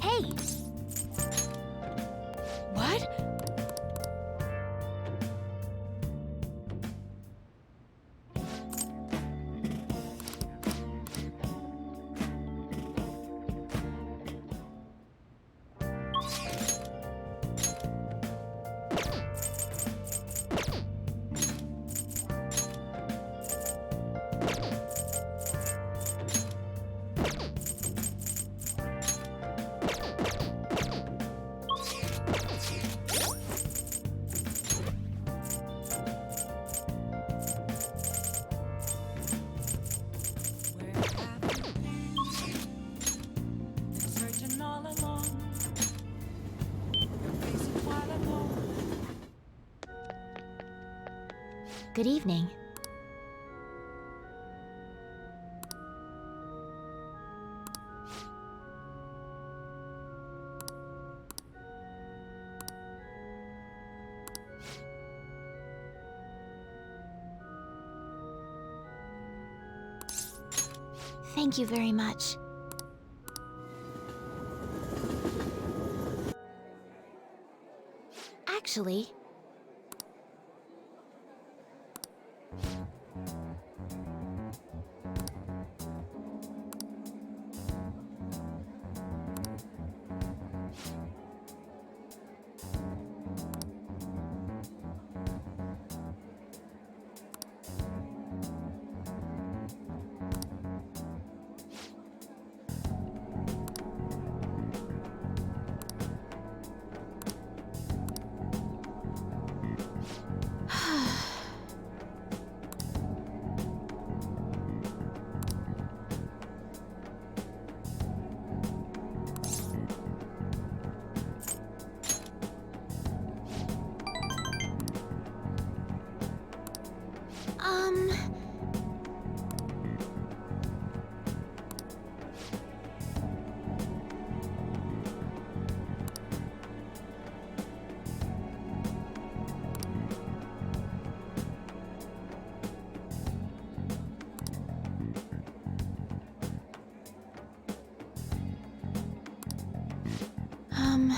Hey! What? Good evening. Thank you very much. Actually, um...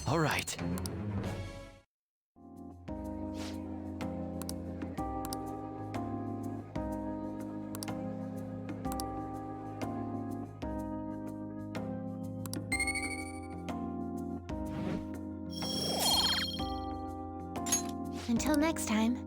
All right. Until next time.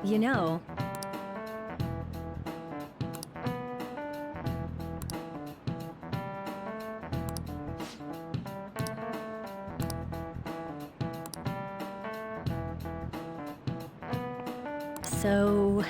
You know, so...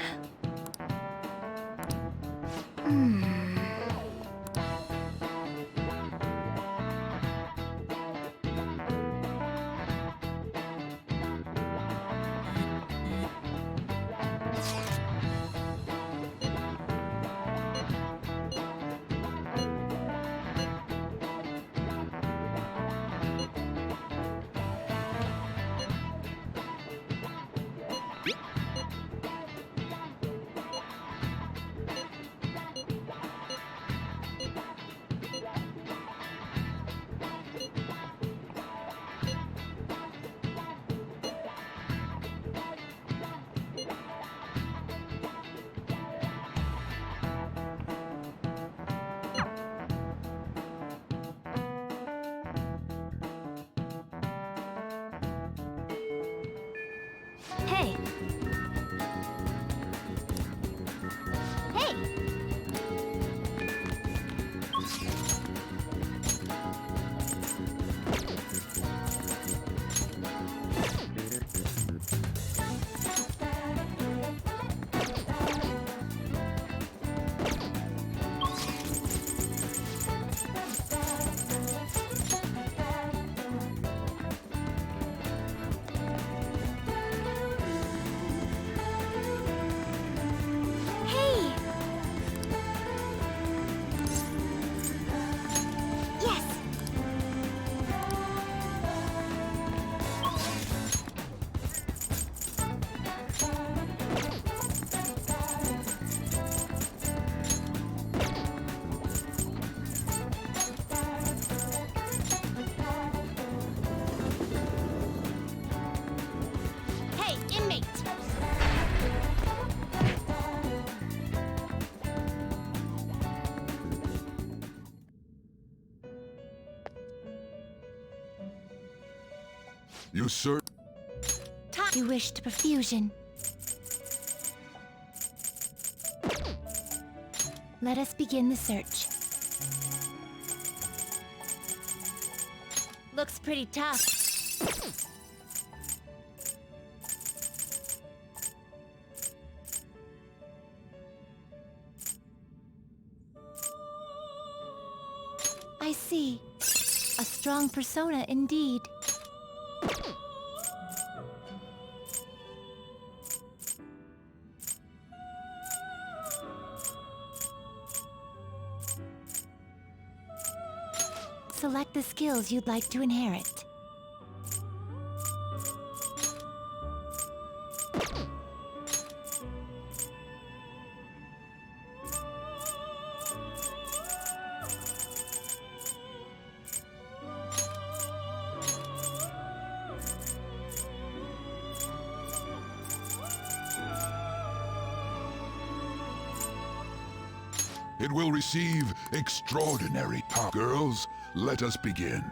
You sir. You wished perfusion. Let us begin the search. Looks pretty tough. I see. A strong persona indeed. Select the skills you'd like to inherit. It will receive extraordinary power. Girls, let us begin.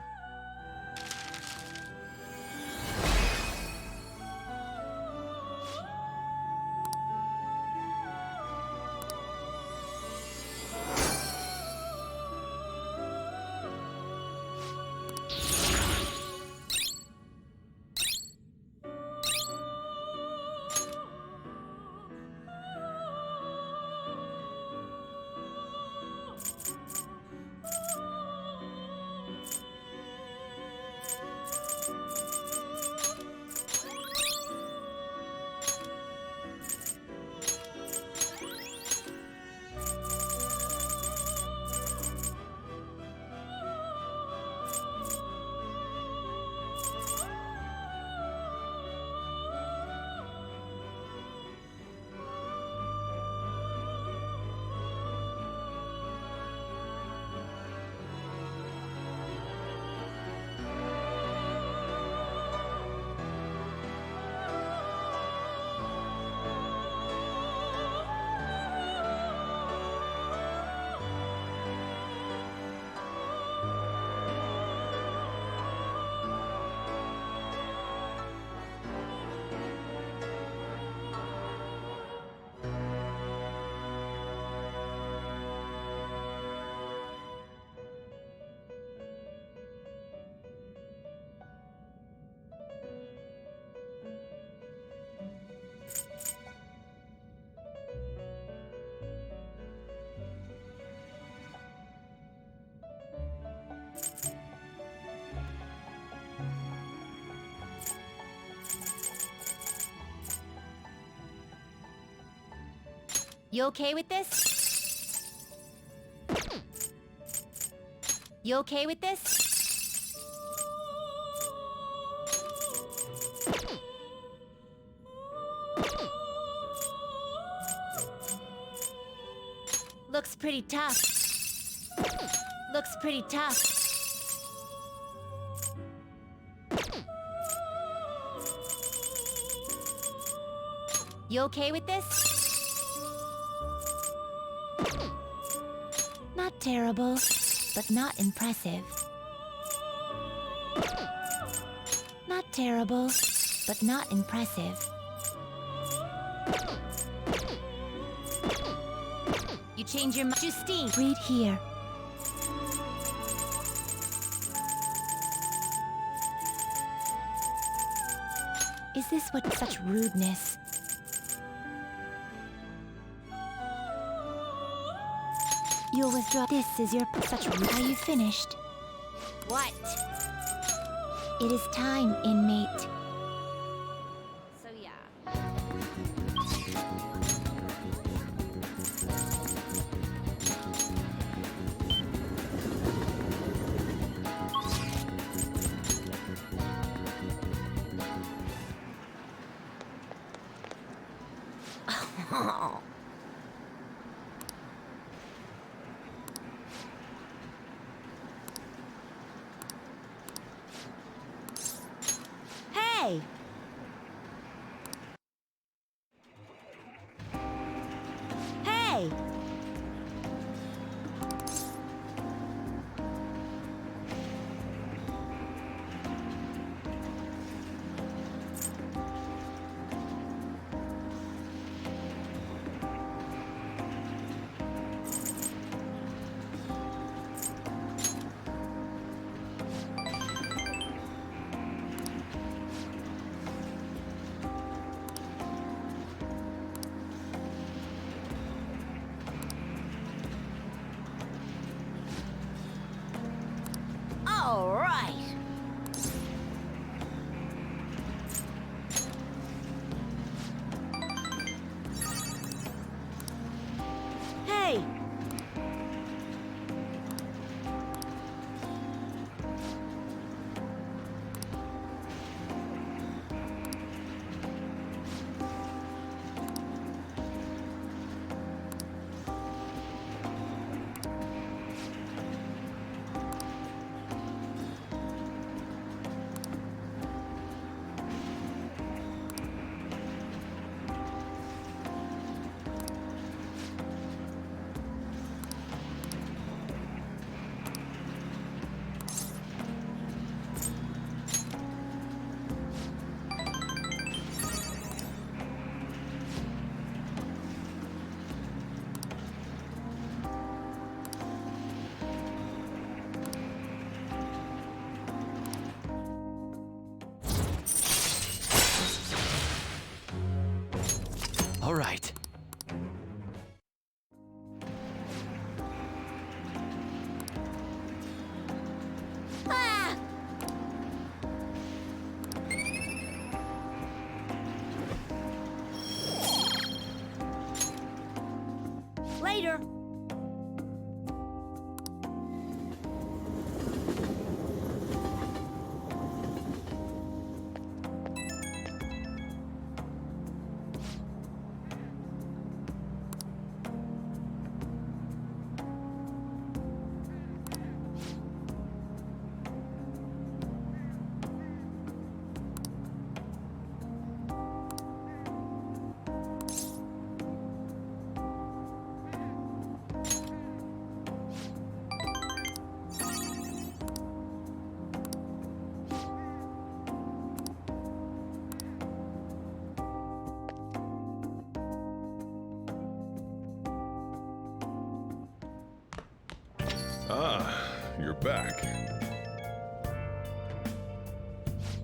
You okay with this? You okay with this? Looks pretty tough. Looks pretty tough. You okay with this? Not terrible, but not impressive. Not terrible, but not impressive. You change your mind. Justine, read here. Is this what such rudeness? You'll withdraw. This is your such rude. Are you finished? What? It is time, inmate. So yeah. Hey! Hey! All right. Hey! All right. Ah! Later. Ah, you're back.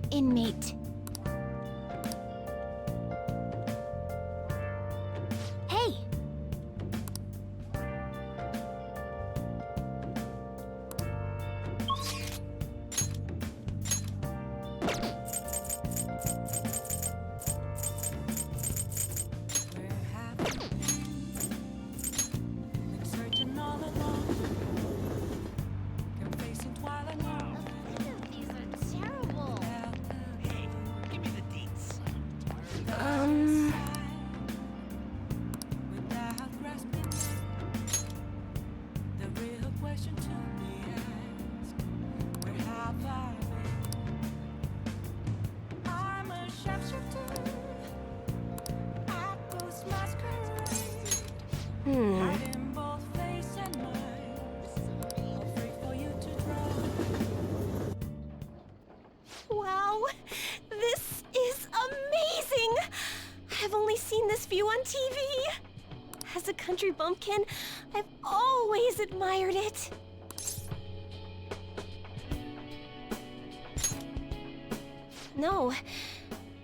Inmate. Hey! These are terrible. Give me the deets. Wow! This is amazing! I've only seen this view on TV. As a country bumpkin, I've always admired it. No,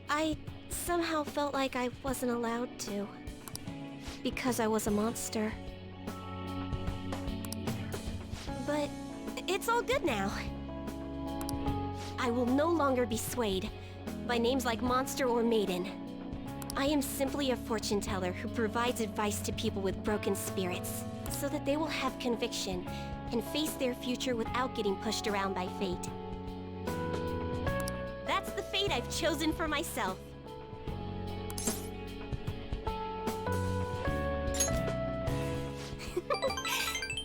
I somehow felt like I wasn't allowed to. Because I was a monster. But it's all good now. I will no longer be swayed by names like monster or maiden. I am simply a fortune teller who provides advice to people with broken spirits, so that they will have conviction and face their future without getting pushed around by fate. That's the fate I've chosen for myself.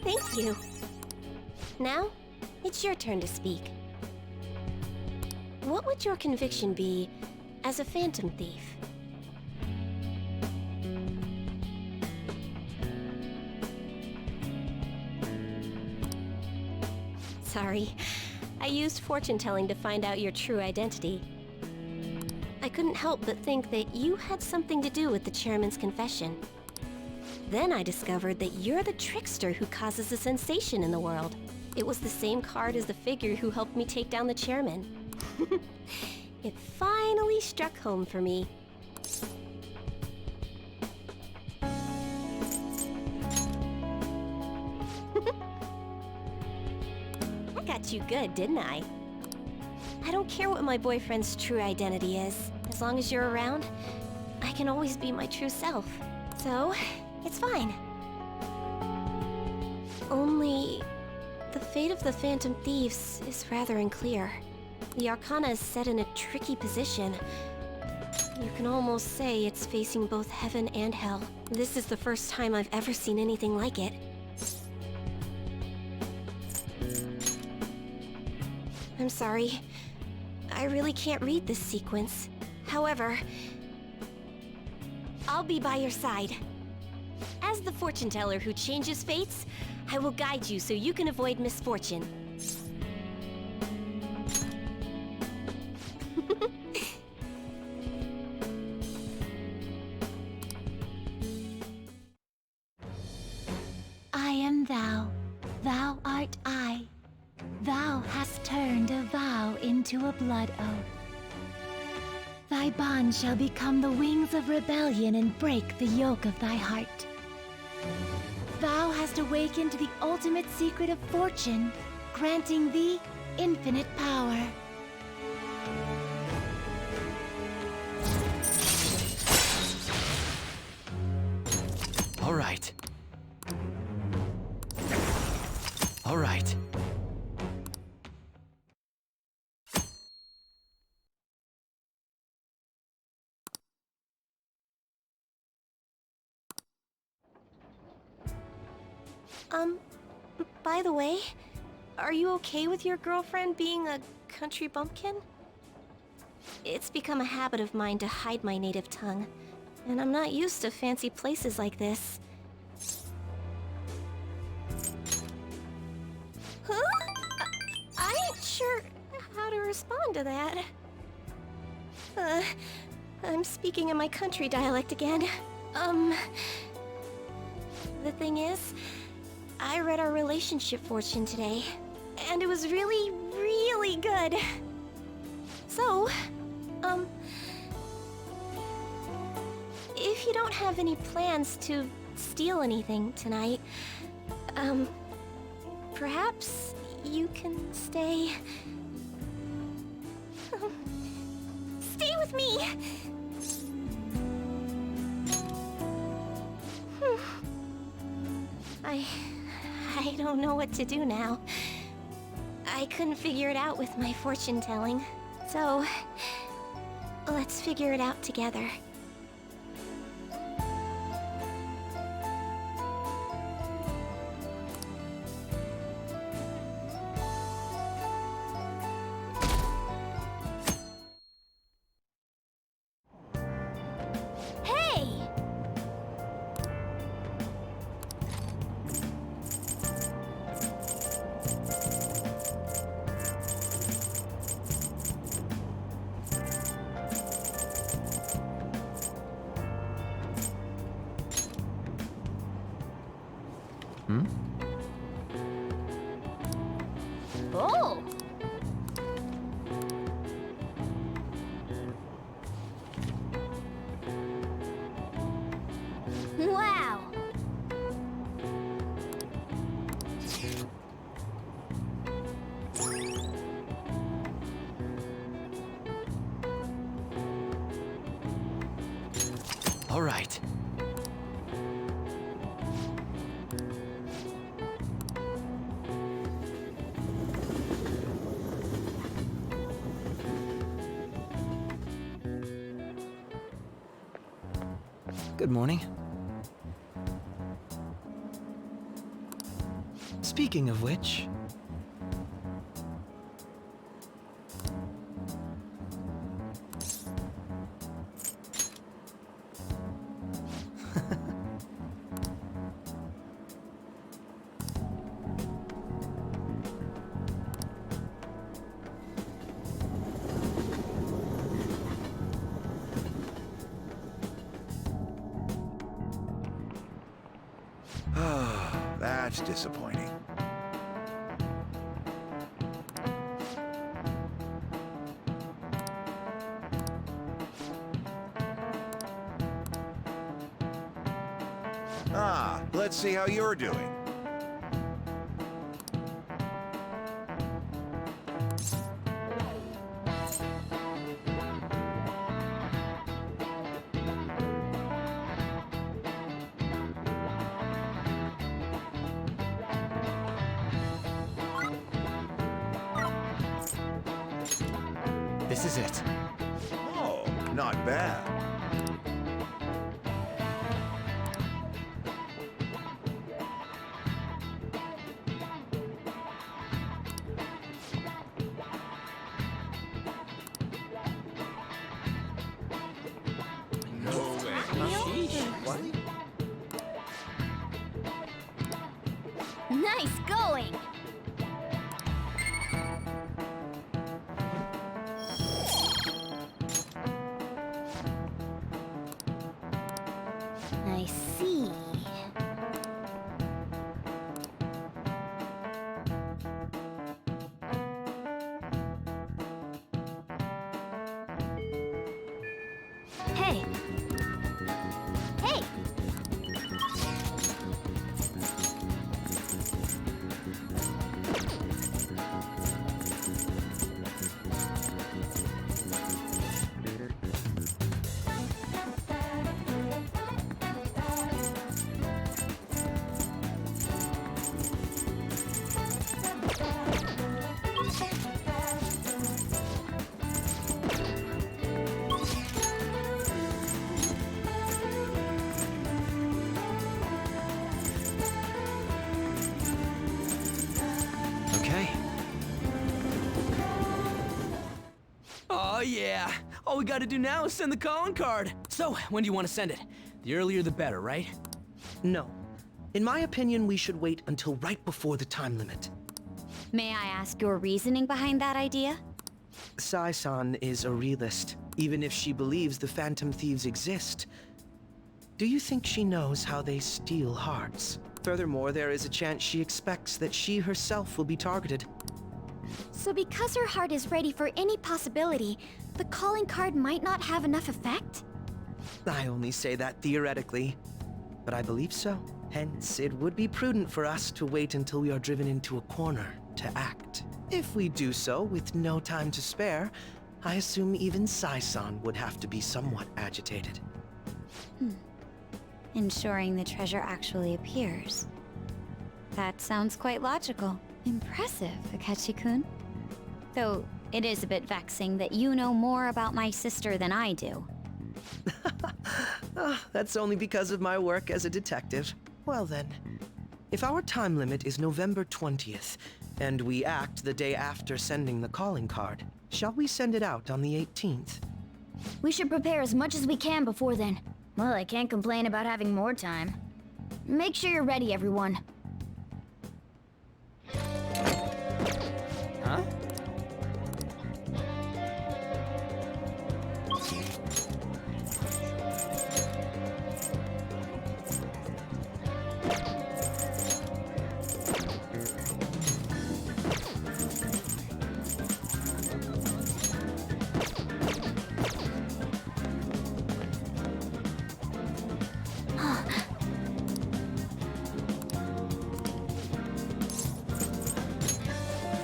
Thank you. Now, it's your turn to speak. What would your conviction be as a phantom thief? Sorry, I used fortune telling to find out your true identity. I couldn't help but think that you had something to do with the chairman's confession. Then I discovered that you're the trickster who causes a sensation in the world. It was the same card as the figure who helped me take down the chairman. It finally struck home for me. I got did you good, didn't I? I don't care what my boyfriend's true identity is. As long as you're around, I can always be my true self. So, it's fine. Only, the fate of the Phantom Thieves is rather unclear. The Arcana is set in a tricky position. You can almost say it's facing both heaven and hell. This is the first time I've ever seen anything like it. I'm sorry. I really can't read this sequence. However, I'll be by your side. As the fortune teller who changes fates, I will guide you so you can avoid misfortune. I am thou, thou art I. Thou hast turned a vow into a blood oath. Thy bond shall become the wings of rebellion and break the yoke of thy heart. Thou hast awakened the ultimate secret of fortune, granting thee infinite power. All right. All right. By the way, are you okay with your girlfriend being a country bumpkin? It's become a habit of mine to hide my native tongue, and I'm not used to fancy places like this. Huh? I ain't sure how to respond to that. I'm speaking in my country dialect again. The thing is, I read our relationship fortune today, and it was really, really good. So, if you don't have any plans to steal anything tonight, perhaps you can stay... Stay with me! I don't know what to do now. I couldn't figure it out with my fortune telling. So, let's figure it out together. Hey! Oh! Wow! All right. Good morning. Speaking of which... That's disappointing. Let's see how you're doing. This is it. Oh, not bad. Nice going! I see. Hey! Hey! Okay. Oh, yeah. All we gotta do now is send the calling card. So, when do you want to send it? The earlier the better, right? No. In my opinion, we should wait until right before the time limit. May I ask your reasoning behind that idea? Sai-san is a realist, even if she believes the Phantom Thieves exist. Do you think she knows how they steal hearts? Furthermore, there is a chance she expects that she herself will be targeted. So because her heart is ready for any possibility, the calling card might not have enough effect? I only say that theoretically, but I believe so. Hence, it would be prudent for us to wait until we are driven into a corner to act. If we do so with no time to spare, I assume even Sai-san would have to be somewhat agitated. Ensuring the treasure actually appears. That sounds quite logical. Impressive, Akechi-kun. Though, it is a bit vexing that you know more about my sister than I do. That's only because of my work as a detective. Well then, if our time limit is November 20th, and we act the day after sending the calling card, shall we send it out on the 18th? We should prepare as much as we can before then. Well, I can't complain about having more time. Make sure you're ready, everyone. Huh?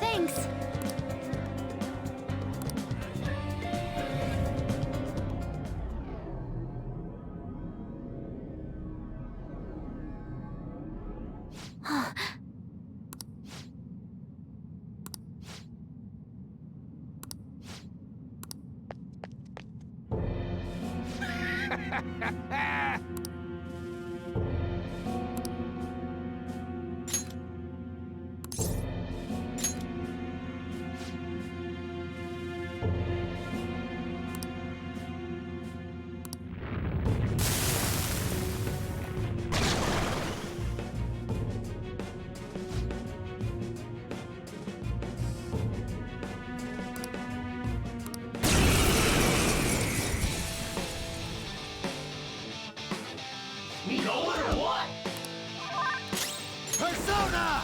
Thanks! Persona!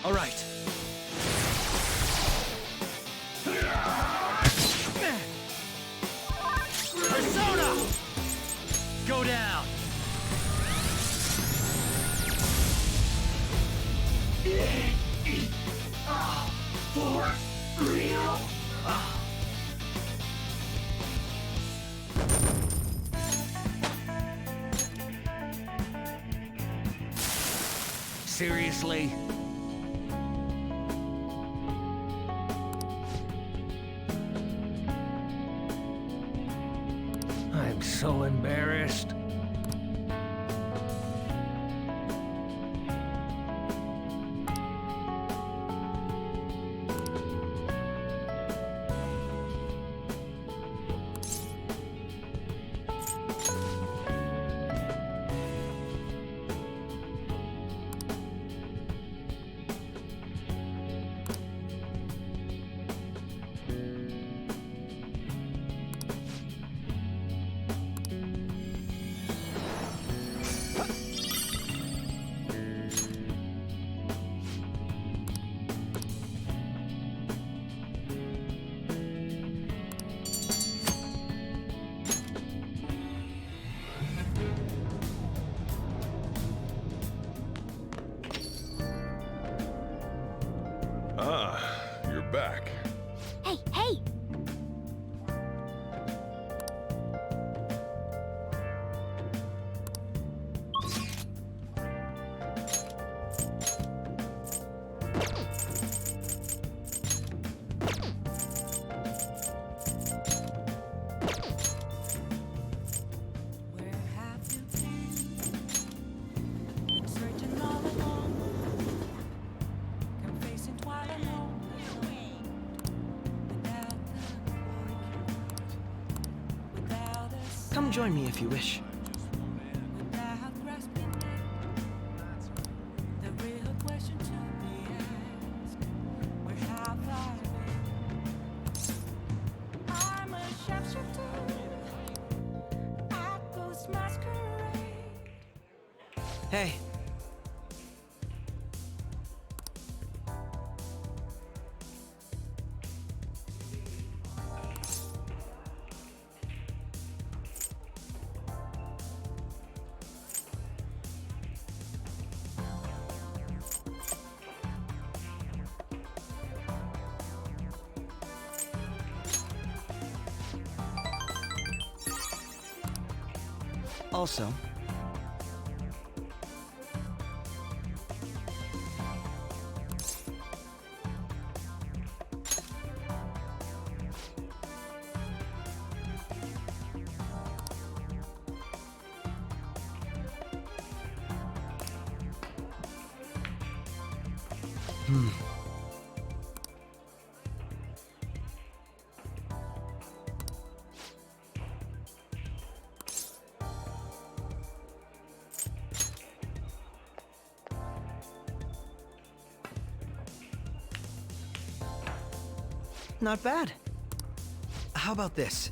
All right. Persona! Go down. For real? Seriously? so embarrassed. Ah, you're back. Hey, hey! Come join me if you wish. Hey. Also, not bad. How about this?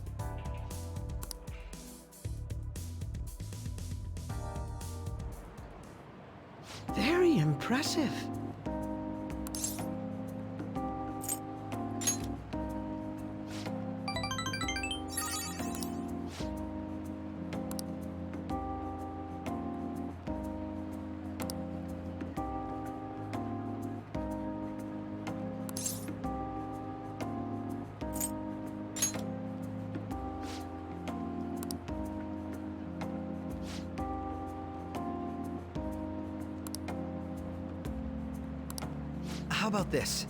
Very impressive. How about this?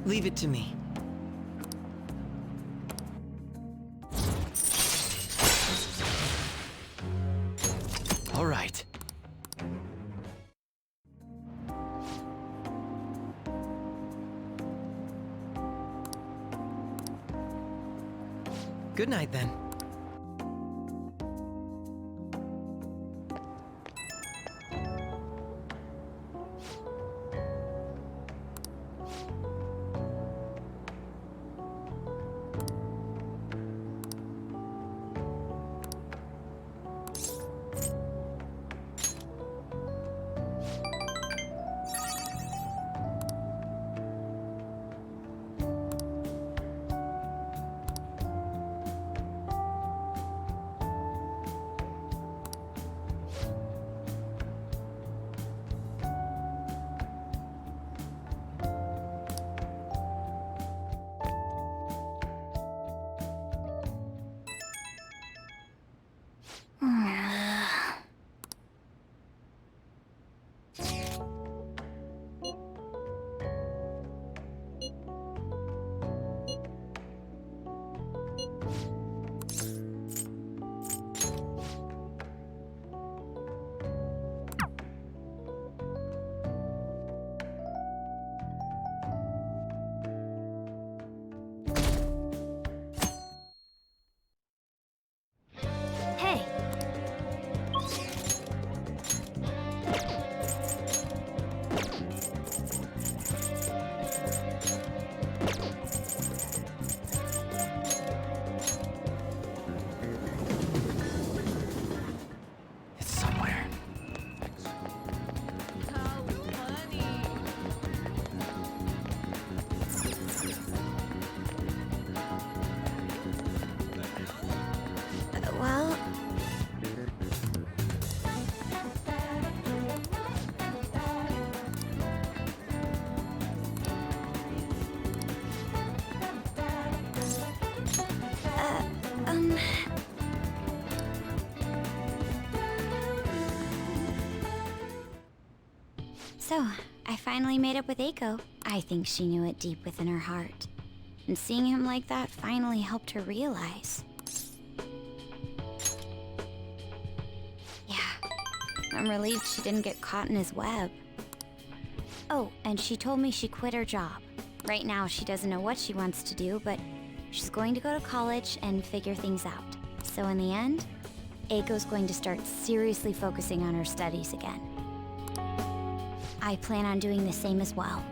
Leave it to me. All right. Good night, then. So, I finally made up with Eiko. I think she knew it deep within her heart. And seeing him like that finally helped her realize. Yeah, I'm relieved she didn't get caught in his web. Oh, and she told me she quit her job. Right now, she doesn't know what she wants to do, but she's going to go to college and figure things out. So in the end, Eiko's going to start seriously focusing on her studies again. I plan on doing the same as well.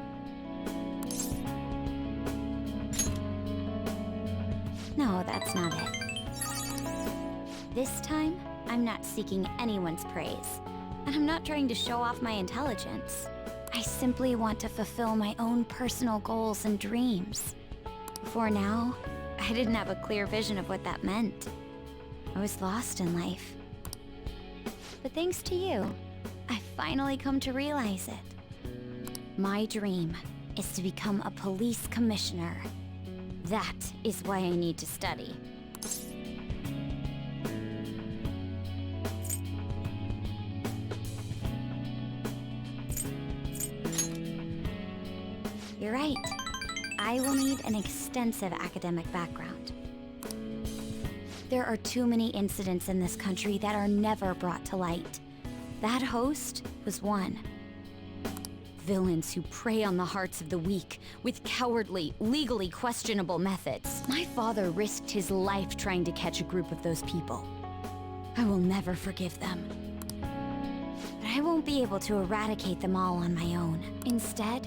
No, that's not it. This time, I'm not seeking anyone's praise, and I'm not trying to show off my intelligence. I simply want to fulfill my own personal goals and dreams. Before now, I didn't have a clear vision of what that meant. I was lost in life. But thanks to you, I finally come to realize it. My dream is to become a police commissioner. That is why I need to study. You're right. I will need an extensive academic background. There are too many incidents in this country that are never brought to light. That host was one. Villains who prey on the hearts of the weak with cowardly, legally questionable methods. My father risked his life trying to catch a group of those people. I will never forgive them. But I won't be able to eradicate them all on my own. Instead,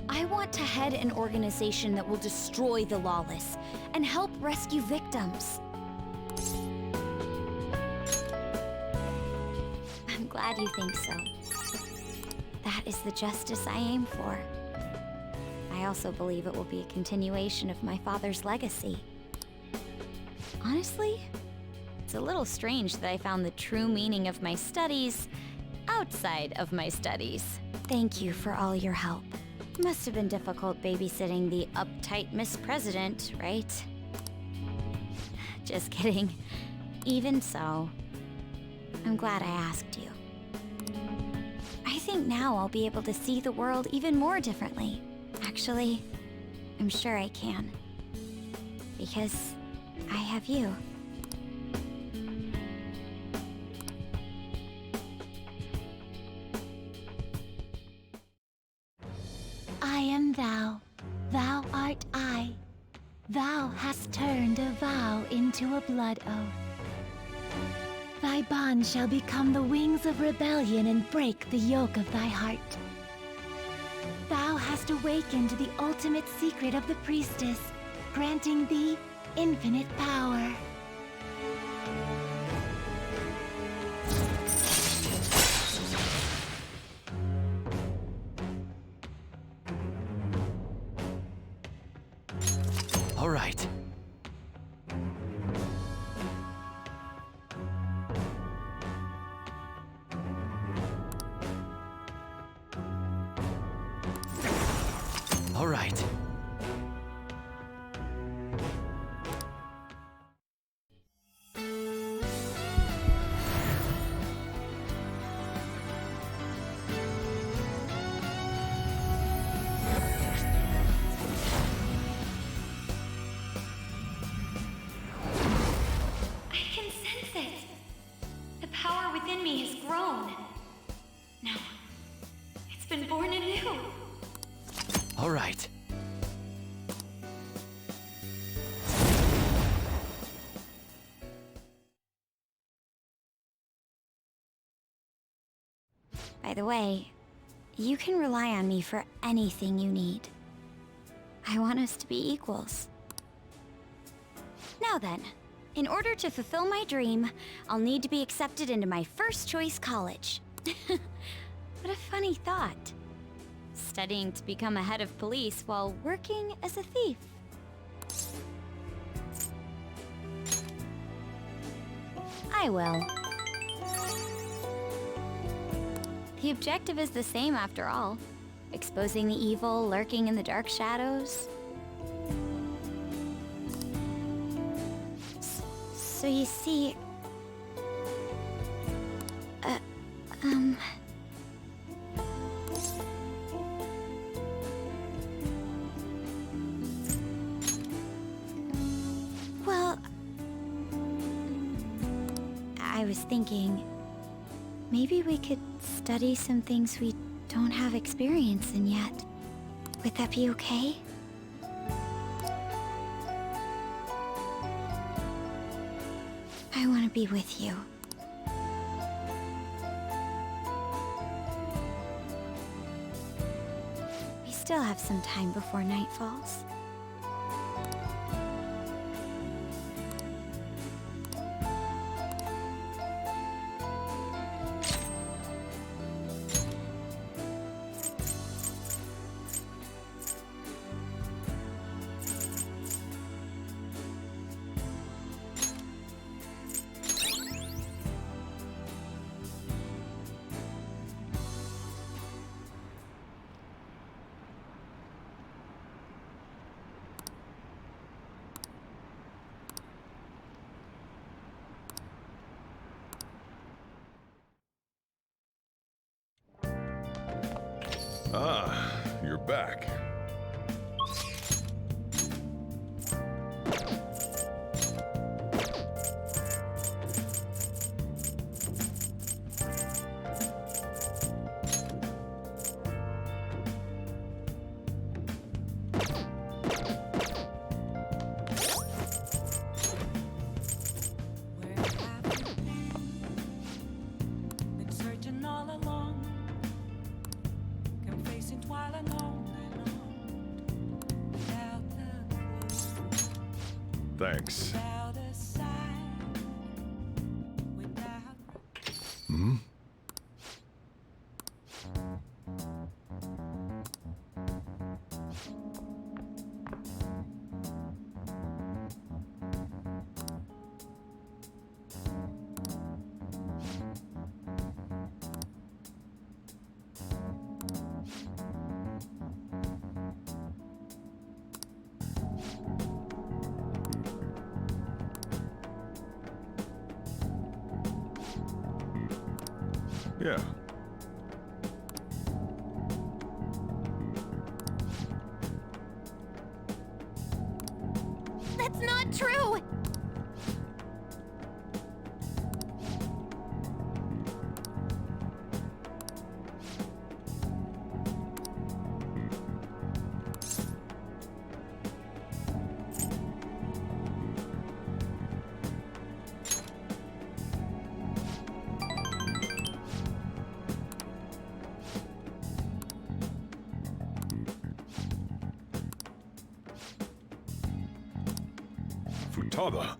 I want to head an organization that will destroy the lawless and help rescue victims. I'm glad you think so. That is the justice I aim for. I also believe it will be a continuation of my father's legacy. Honestly, it's a little strange that I found the true meaning of my studies outside of my studies. Thank you for all your help. Must have been difficult babysitting the uptight Miss President, right? Just kidding. Even so, I'm glad I asked you. I think now I'll be able to see the world even more differently. Actually, I'm sure I can. Because I have you. I am thou, thou art I. Thou hast turned a vow into a blood oath. Thy bond shall become the wings of rebellion and break the yoke of thy heart. Thou hast awakened the ultimate secret of the priestess, granting thee infinite power. All right. All right. All right. By the way, you can rely on me for anything you need. I want us to be equals. Now then, in order to fulfill my dream, I'll need to be accepted into my first choice college. What a funny thought. Studying to become a head of police while working as a thief. I will. The objective is the same after all. Exposing the evil lurking in the dark shadows. So you see... was thinking, maybe we could study some things we don't have experience in yet. Would that be okay? I want to be with you. We still have some time before night falls. Ah, you're back. Thanks. Hmm? Yeah. That's not true! Futada.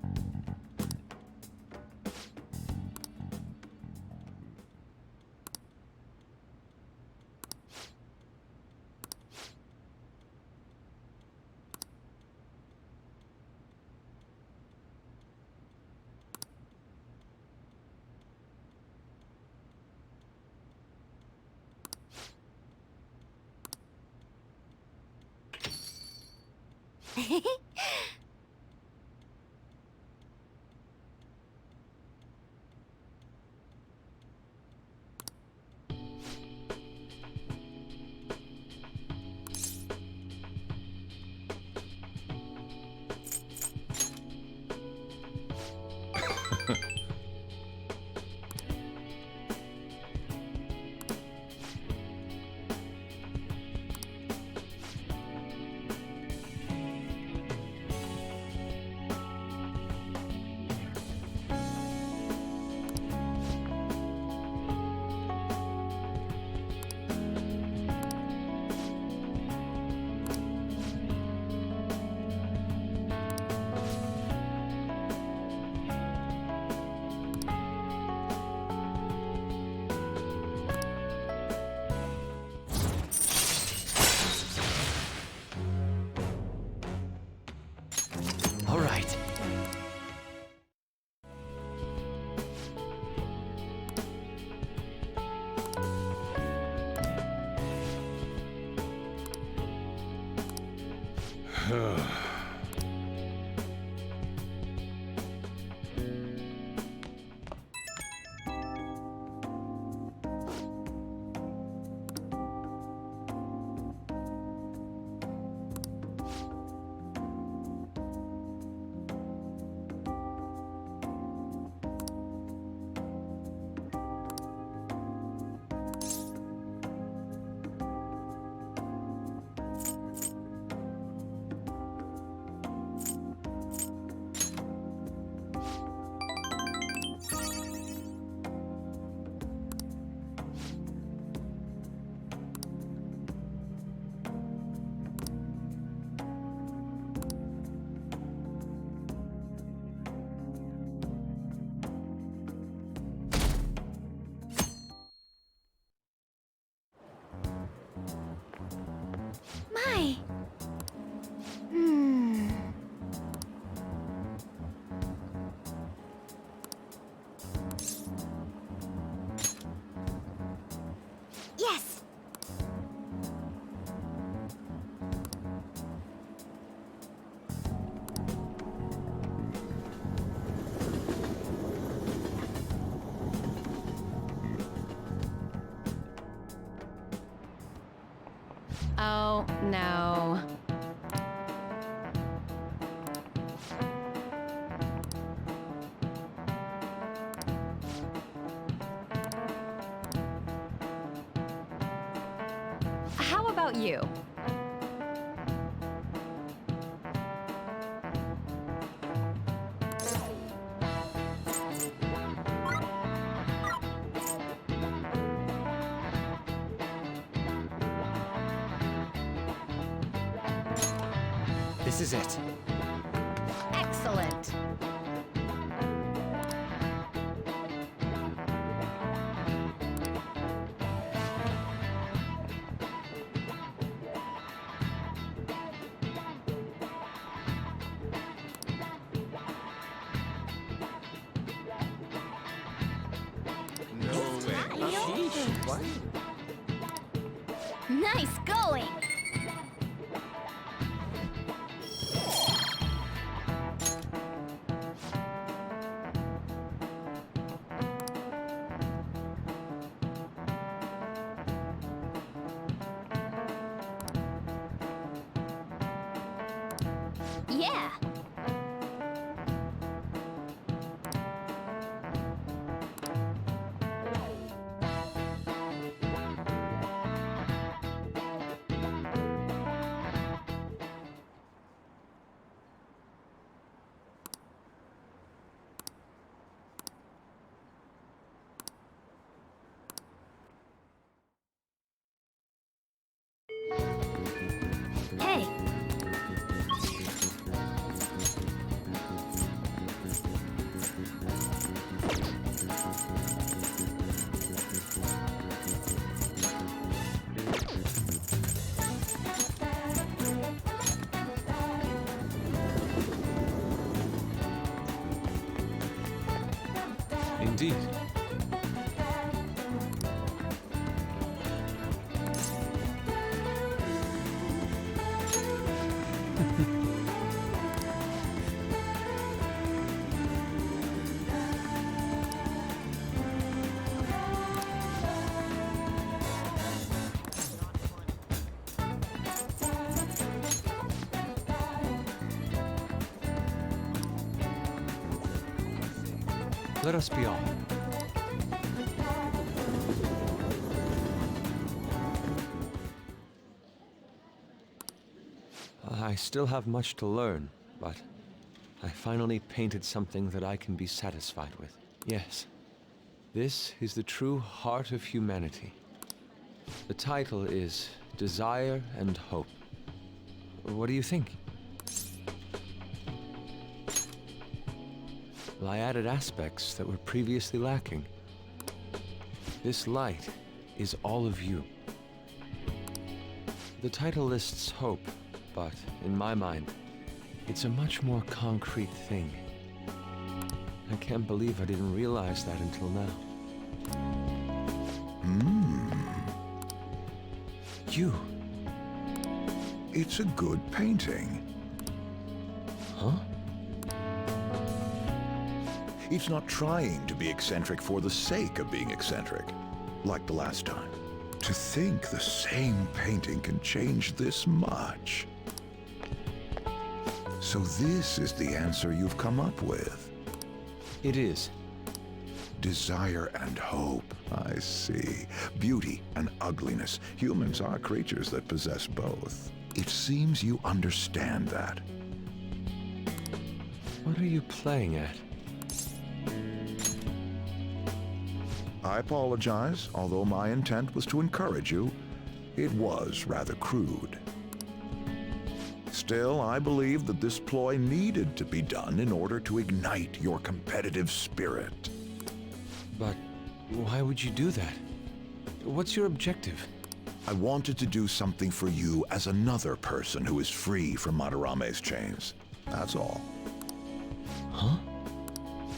Oh, no. How about you? This is it. Excellent. Nice going! Yeah! Hey! Indeed. Let us be off. I still have much to learn, but I finally painted something that I can be satisfied with. Yes, this is the true heart of humanity. The title is Desire and Hope. What do you think? Well, I added aspects that were previously lacking. This light is all of you. The title lists hope, but in my mind, it's a much more concrete thing. I can't believe I didn't realize that until now. You. It's a good painting. Huh? It's not trying to be eccentric for the sake of being eccentric, like the last time. To think the same painting can change this much. So this is the answer you've come up with. It is. Desire and hope. I see. Beauty and ugliness. Humans are creatures that possess both. It seems you understand that. What are you playing at? I apologize, although my intent was to encourage you. It was rather crude. Still, I believe that this ploy needed to be done in order to ignite your competitive spirit. But why would you do that? What's your objective? I wanted to do something for you as another person who is free from Madarame's chains. That's all. Huh?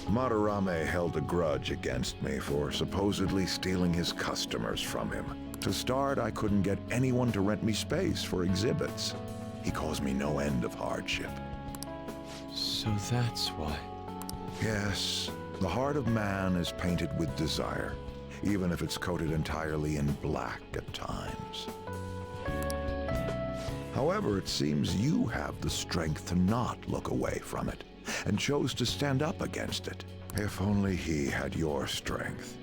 Madarame held a grudge against me for supposedly stealing his customers from him. To start, I couldn't get anyone to rent me space for exhibits. He caused me no end of hardship. So that's why. Yes, the heart of man is painted with desire, even if it's coated entirely in black at times. However, it seems you have the strength to not look away from it, and chose to stand up against it. If only he had your strength.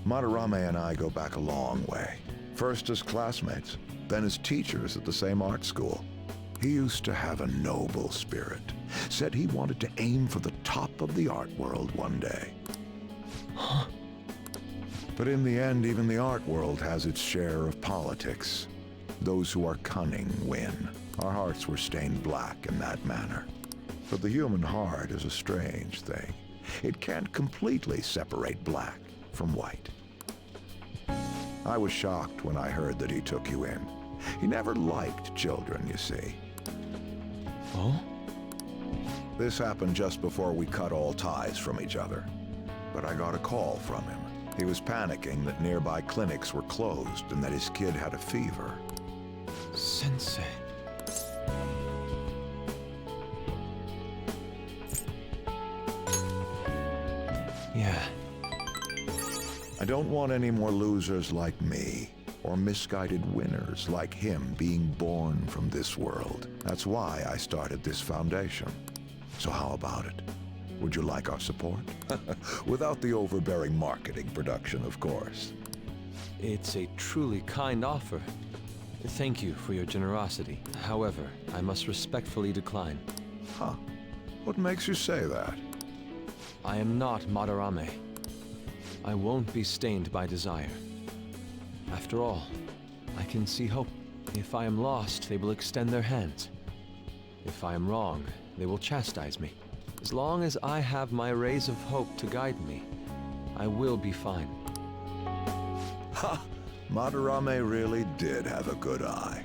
Madarame and I go back a long way. First as classmates, then as teachers at the same art school. He used to have a noble spirit. Said he wanted to aim for the top of the art world one day. But in the end, even the art world has its share of politics. Those who are cunning win. Our hearts were stained black in that manner. But the human heart is a strange thing. It can't completely separate black from white. I was shocked when I heard that he took you in. He never liked children, you see. Oh? This happened just before we cut all ties from each other. But I got a call from him. He was panicking that nearby clinics were closed and that his kid had a fever. Sensei. Yeah. I don't want any more losers like me, or misguided winners like him being born from this world. That's why I started this foundation. So how about it? Would you like our support? Without the overbearing marketing production, of course. It's a truly kind offer. Thank you for your generosity. However, I must respectfully decline. Huh. What makes you say that? I am not Madarame. I won't be stained by desire. After all, I can see hope. If I am lost, they will extend their hands. If I am wrong, they will chastise me. As long as I have my rays of hope to guide me, I will be fine. Ha! Madarame really did have a good eye.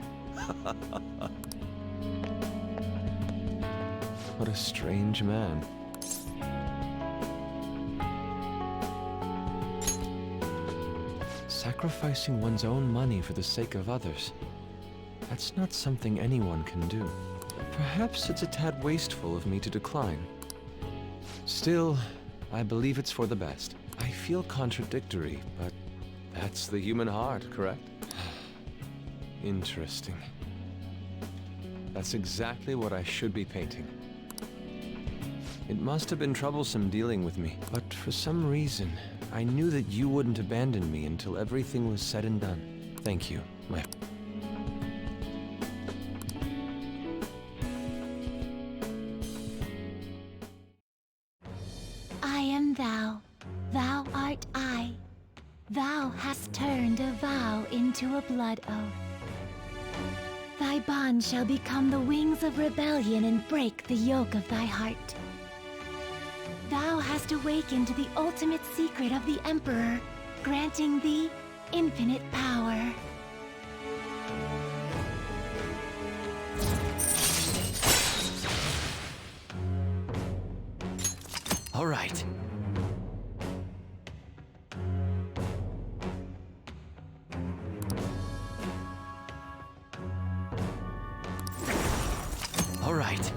What a strange man. Sacrificing one's own money for the sake of others. That's not something anyone can do. Perhaps it's a tad wasteful of me to decline. Still, I believe it's for the best. I feel contradictory, but that's the human heart, correct? Interesting. That's exactly what I should be painting. It must have been troublesome dealing with me, but for some reason, I knew that you wouldn't abandon me until everything was said and done. Thank you, my... I am thou, thou art I. Thou hast turned a vow into a blood oath. Thy bond shall become the wings of rebellion and break the yoke of thy heart. Thou hast awakened the ultimate secret of the Emperor, granting thee infinite power. All right. All right.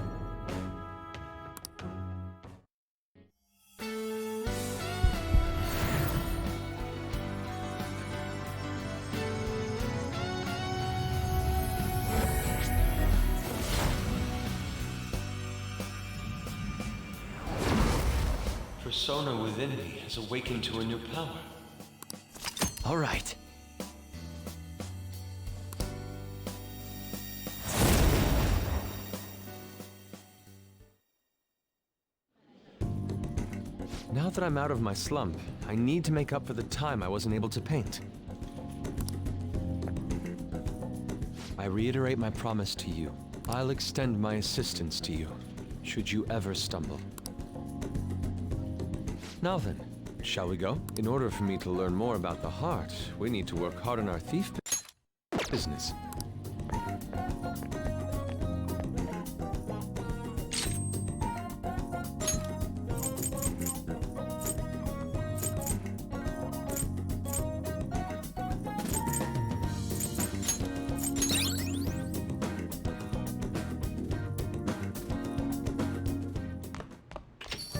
Persona within me has awakened to a new power. All right. Now that I'm out of my slump, I need to make up for the time I wasn't able to paint. I reiterate my promise to you. I'll extend my assistance to you, should you ever stumble. Now then, shall we go? In order for me to learn more about the heart, we need to work hard on our thief business.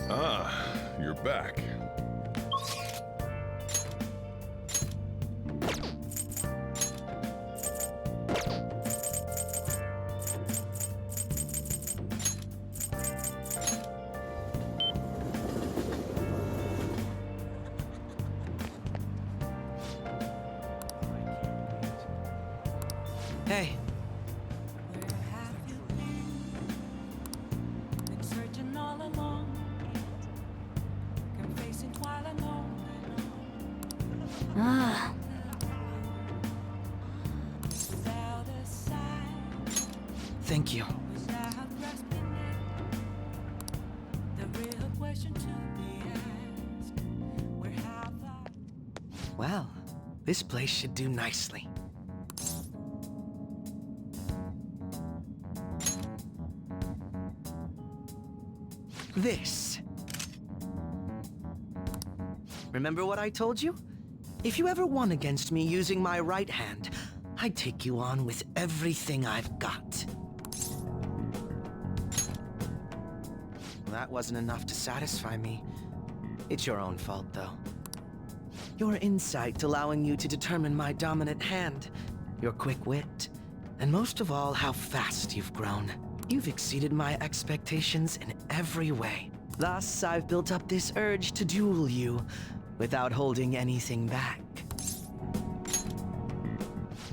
Ah, you're back. Hey. Ah. Thank you. Well, this place should do nicely. This. Remember what I told you? If you ever won against me using my right hand, I'd take you on with everything I've got. That wasn't enough to satisfy me. It's your own fault, though. Your insight allowing you to determine my dominant hand, your quick wit, and most of all, how fast you've grown. You've exceeded my expectations in every way. Thus, I've built up this urge to duel you without holding anything back.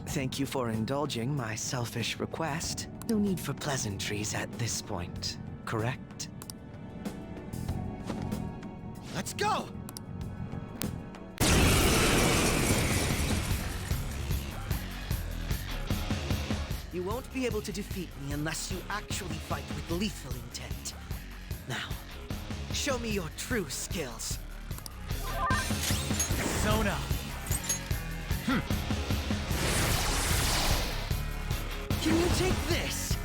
Thank you for indulging my selfish request. No need for pleasantries at this point, correct? Let's go! You won't be able to defeat me unless you actually fight with lethal intent. Now, show me your true skills. Persona! Can you take this?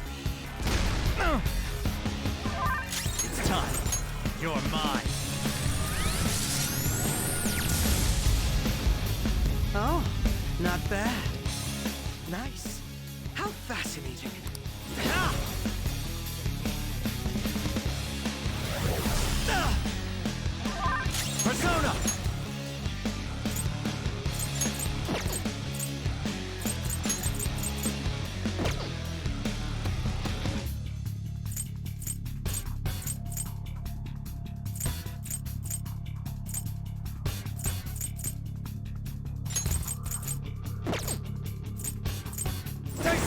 It's time. You're mine. Oh, not bad. Nice. How fascinating. Ha! Persona!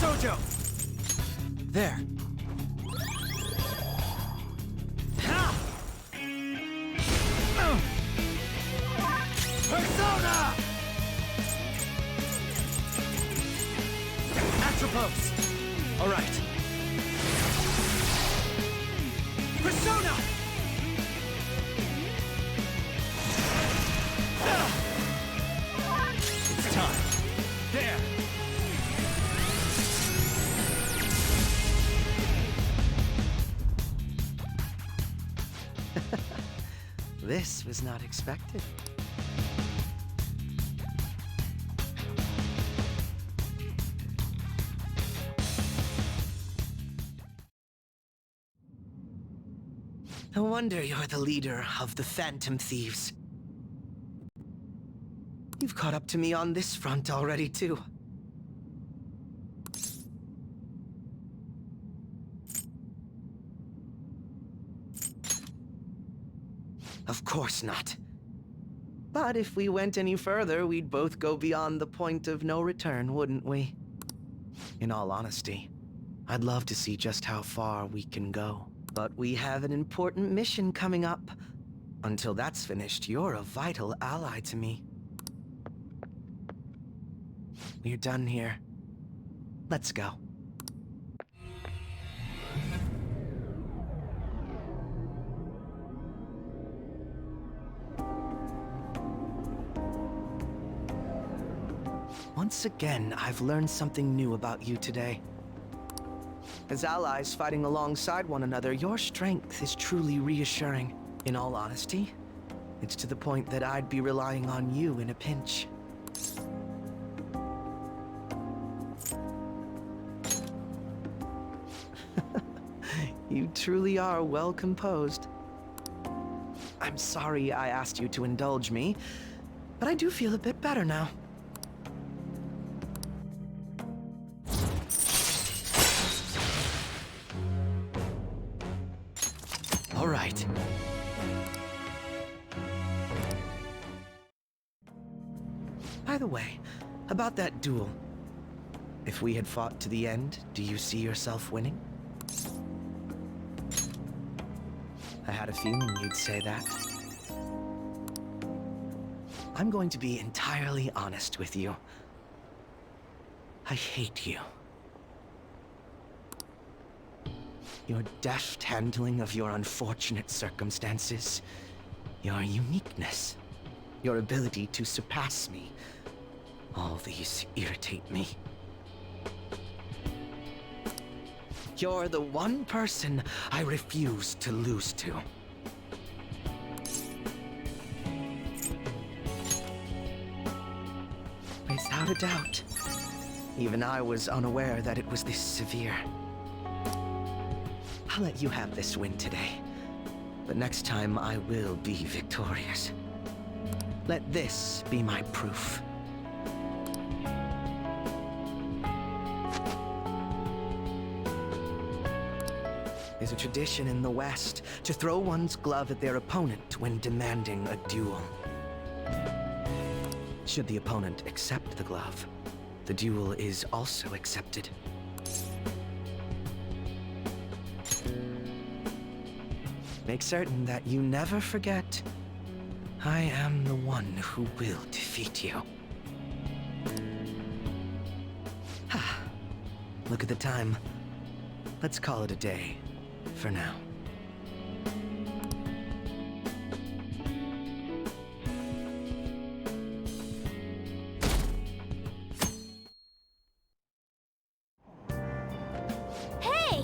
Sojo! There. Ha! Persona! Atropos! All right. Persona! It's time. There! This was not expected. No wonder you're the leader of the Phantom Thieves. You've caught up to me on this front already, too. Of course not. But if we went any further, we'd both go beyond the point of no return, wouldn't we? In all honesty, I'd love to see just how far we can go. But we have an important mission coming up. Until that's finished, you're a vital ally to me. We're done here. Let's go. Once again, I've learned something new about you today. As allies fighting alongside one another, your strength is truly reassuring. In all honesty, it's to the point that I'd be relying on you in a pinch. You truly are well composed. I'm sorry I asked you to indulge me, but I do feel a bit better now. All right. By the way, about that duel. If we had fought to the end, do you see yourself winning? I had a feeling you'd say that. I'm going to be entirely honest with you. I hate you. Your deft handling of your unfortunate circumstances, your uniqueness, your ability to surpass me, all these irritate me. You're the one person I refuse to lose to. Without a doubt. Even I was unaware that it was this severe. I'll let you have this win today. But next time I will be victorious. Let this be my proof. There's a tradition in the West to throw one's glove at their opponent when demanding a duel. Should the opponent accept the glove, the duel is also accepted. Make certain that you never forget, I am the one who will defeat you. Look at the time. Let's call it a day, for now. Hey!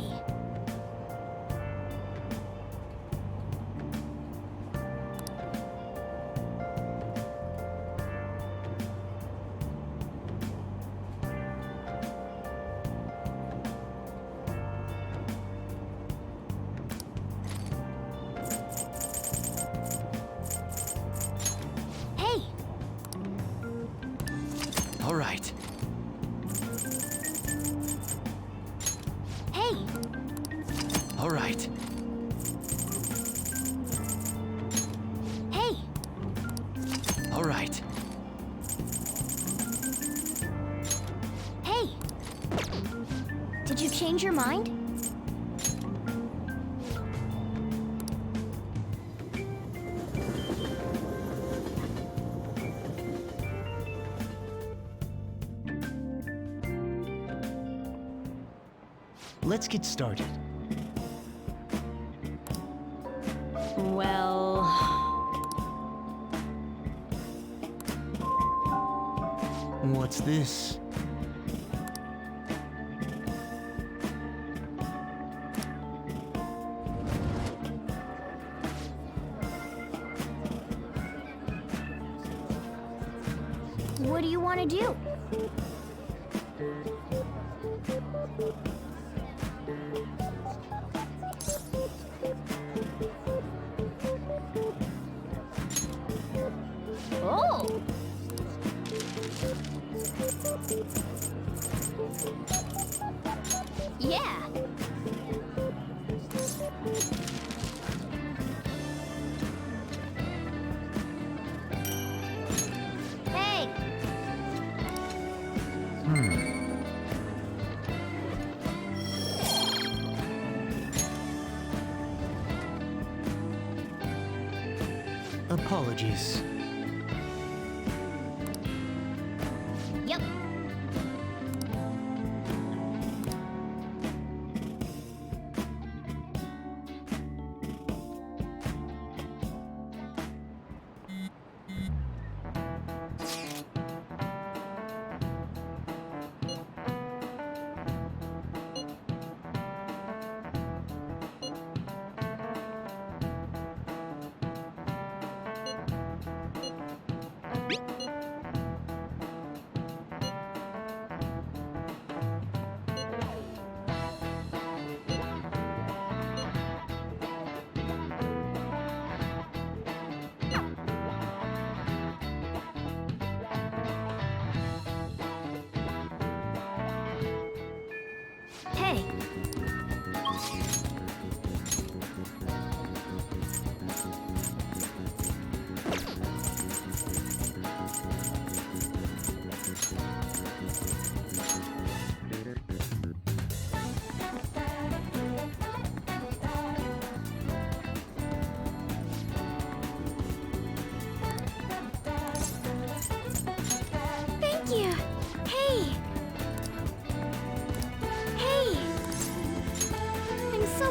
Hey! All right. Hey! All right. Hey! All right. Hey! Did you change your mind? Let's get started. Well... What's this? What do you want to do? Oh! Yeah! Hey! Apologies. Yep.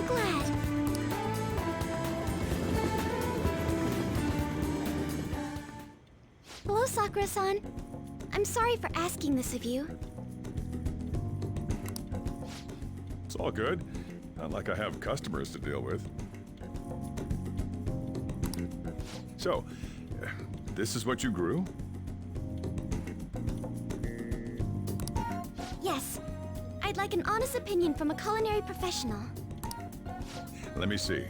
glad. Hello, Sakura-san. I'm sorry for asking this of you. It's all good. Not like I have customers to deal with. So, this is what you grew? Yes. I'd like an honest opinion from a culinary professional. Let me see.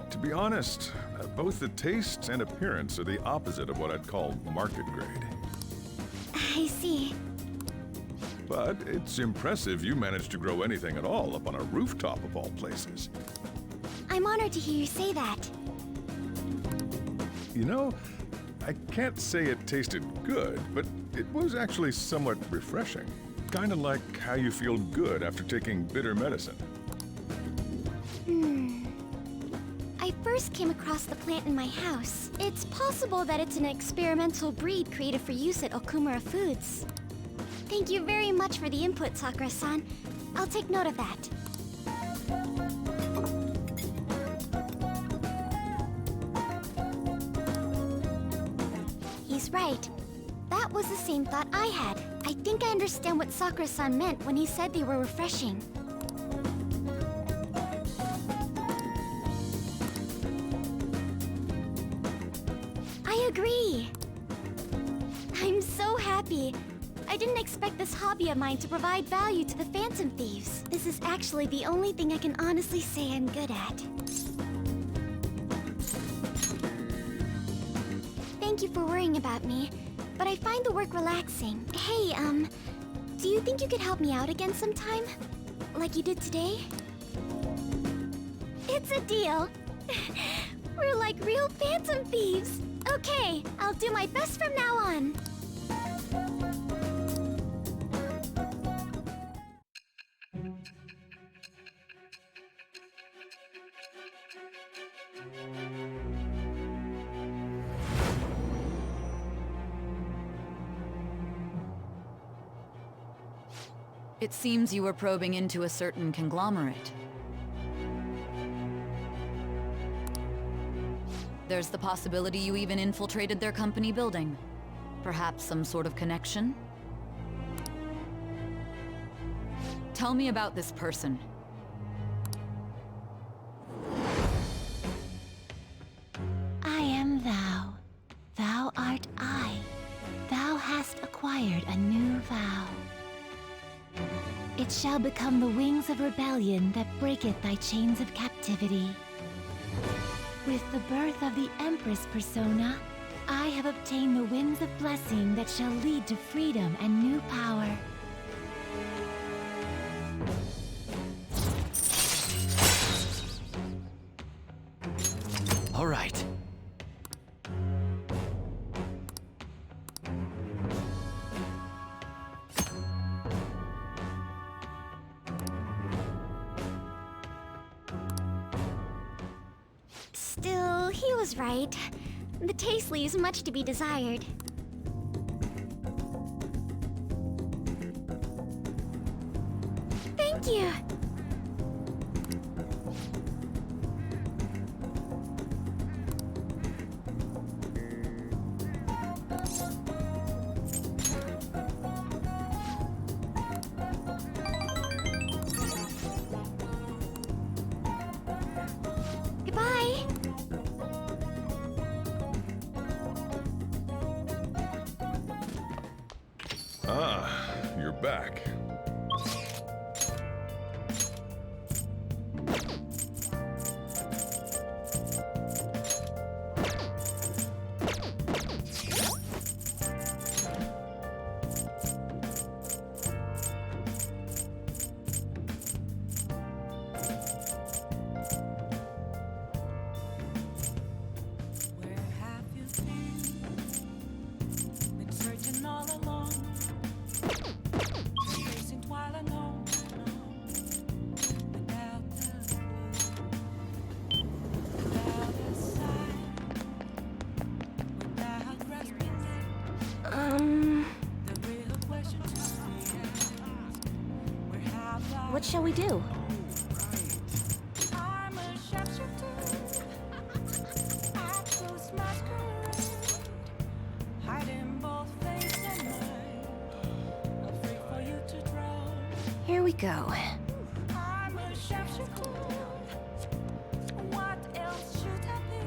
To be honest, both the taste and appearance are the opposite of what I'd call market grade. I see. But it's impressive you managed to grow anything at all up on a rooftop of all places. I'm honored to hear you say that. You know, I can't say it tasted good, but it was actually somewhat refreshing. Kind of like how you feel good after taking bitter medicine. I first came across the plant in my house. It's possible that it's an experimental breed created for use at Okumura Foods. Thank you very much for the input, Sakura-san. I'll take note of that. He's right. That was the same thought I had. I think I understand what Sakura-san meant when he said they were refreshing. I agree. I'm so happy. I didn't expect this hobby of mine to provide value to the Phantom Thieves. This is actually the only thing I can honestly say I'm good at. Thank you for worrying about me, but I find the work relaxing. Hey, do you think you could help me out again sometime? Like you did today? It's a deal. We're like real Phantom Thieves. Okay, I'll do my best from now on. It seems you were probing into a certain conglomerate. There's the possibility you even infiltrated their company building. Perhaps some sort of connection? Tell me about this person. I am thou. Thou art I. Thou hast acquired a new vow. It shall become the wings of rebellion that breaketh thy chains of captivity. With the birth of the Empress persona, I have obtained the winds of blessing that shall lead to freedom and new power. All right. Still, he was right. The taste leaves much to be desired. Thank you! Goodbye! Ah, you're back. Where have you been? Been searching all along. Traces shall we do? I'm a sharpshooter. I post masquerade. Hiding both face and mind. Afraid for you to drown. Here we go. I'm a sharpshooter. What else should I be?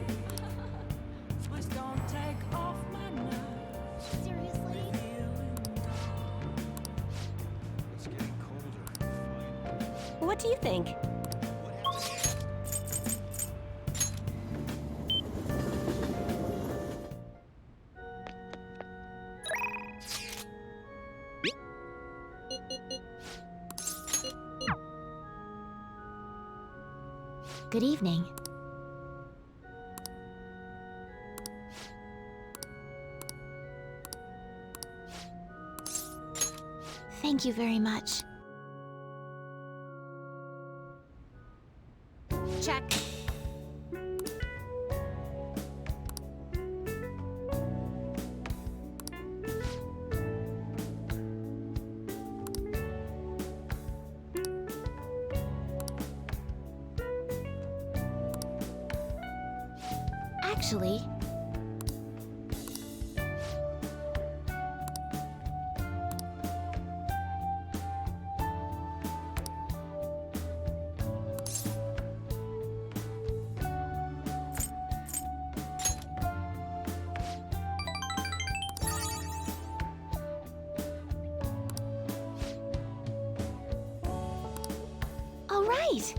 Please don't take off my mask. Seriously? What do you think? Good evening. Thank you very much. Check. Actually, all right.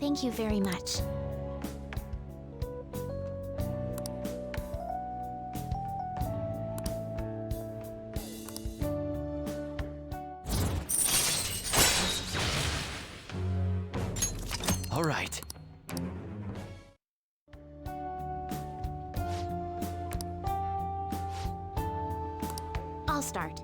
Thank you very much. All right. I'll start.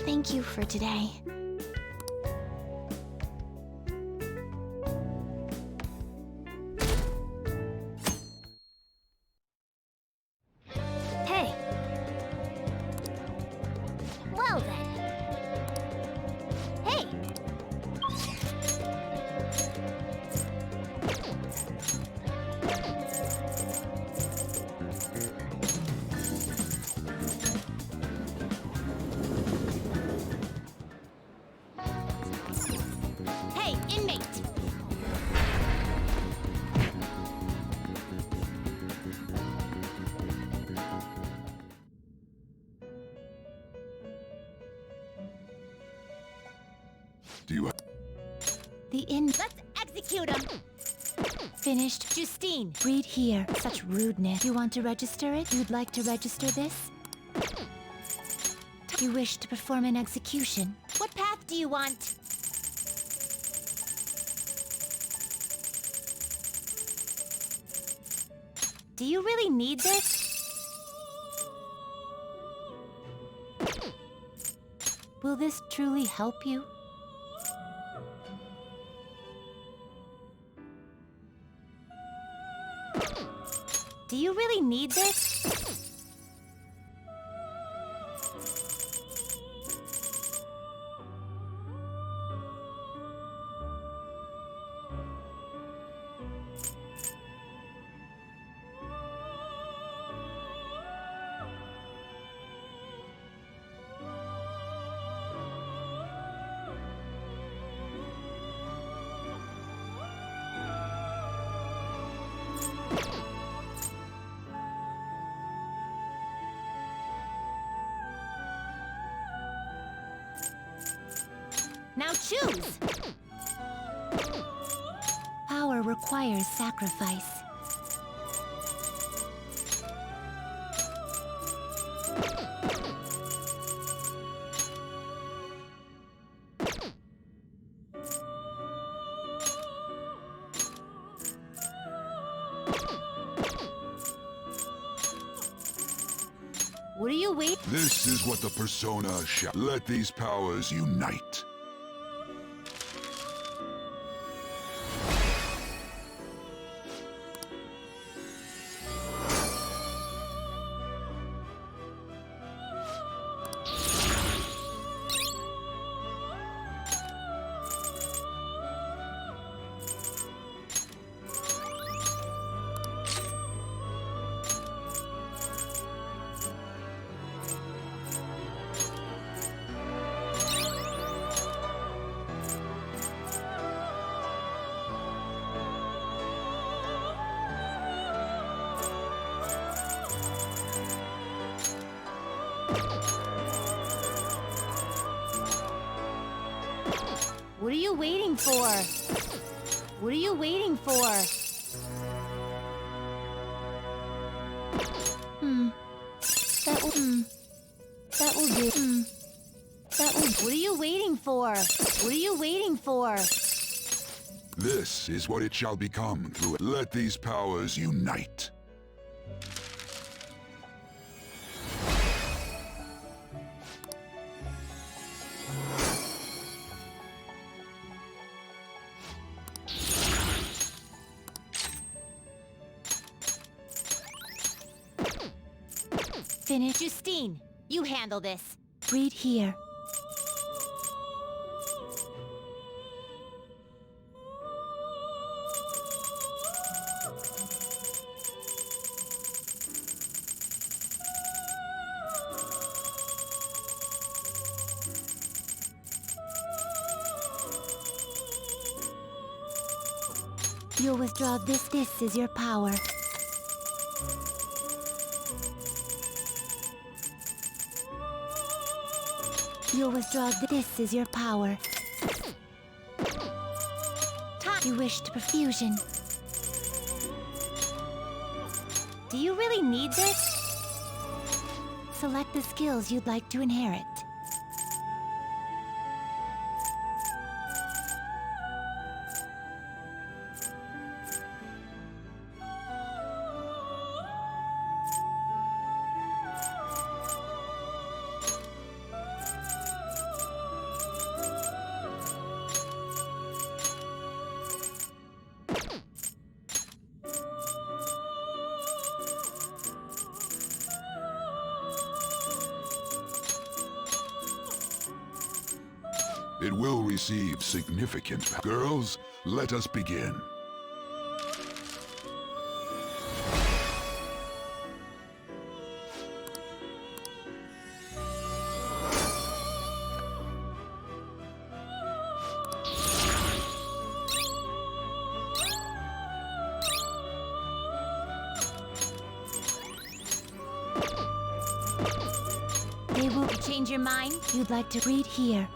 Thank you for today. Hey. Well then. Hey. Hey, inmate! Do you Let's execute him! Finished. Justine, read here. Such rudeness. You want to register it? You'd like to register this? You wish to perform an execution. What path do you want? Do you really need this? Will this truly help you? Do you really need this? Now choose! Power requires sacrifice. This is what the persona shall. Let these powers unite. What are you waiting for? What are you waiting for? That will, That will do. That will. What are you waiting for? What are you waiting for? This is what it shall become through it. Let these powers unite. Finish. Justine, you handle this. Read here. You'll withdraw this. This is your power. You'll withdraw this is your power. You wish to perfusion. Do you really need this? Select the skills you'd like to inherit. It will receive significant. Girls, let us begin. They will change your mind. You'd like to read here.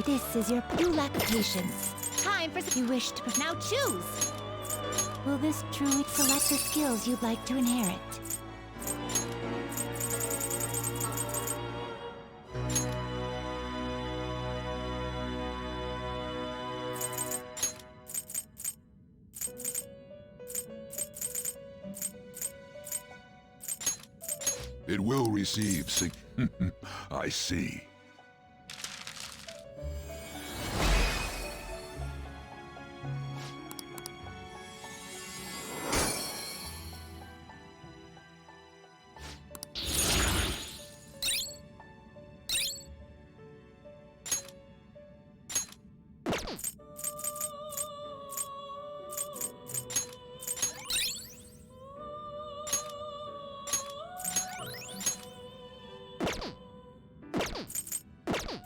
This is your. You lack patience. Time for. You wish to. Now choose! Will this truly select the skills you'd like to inherit? It will receive I see.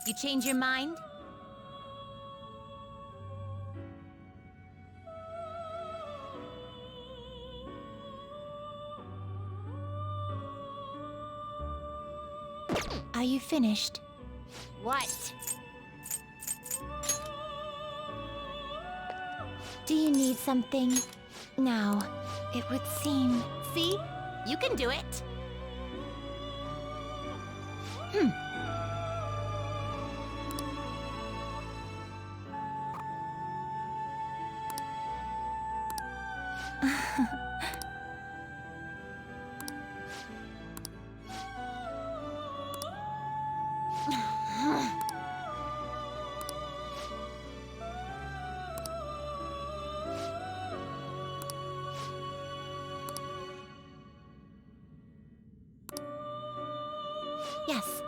You change your mind? Are you finished? What? Do you need something? Now, it would seem... See? You can do it! Yes.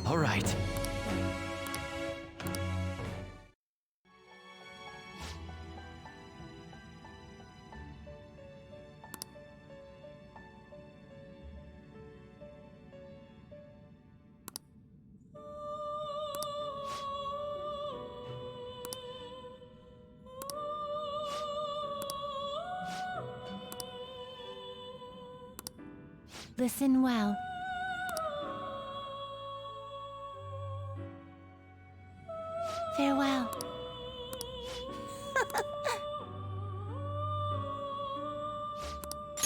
All right. Listen well. Farewell.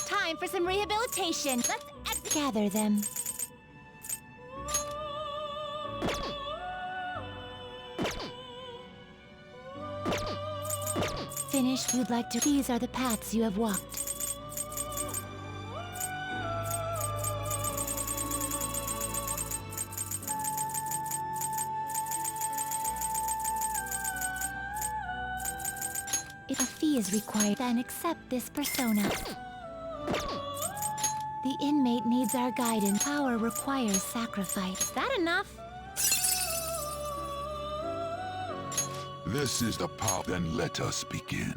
Time for some rehabilitation. Let's gather them. Finished, you'd like to. These are the paths you have walked. If a fee is required, then accept this persona. The inmate needs our guidance. Power requires sacrifice. Is that enough? This is the power. Then let us begin.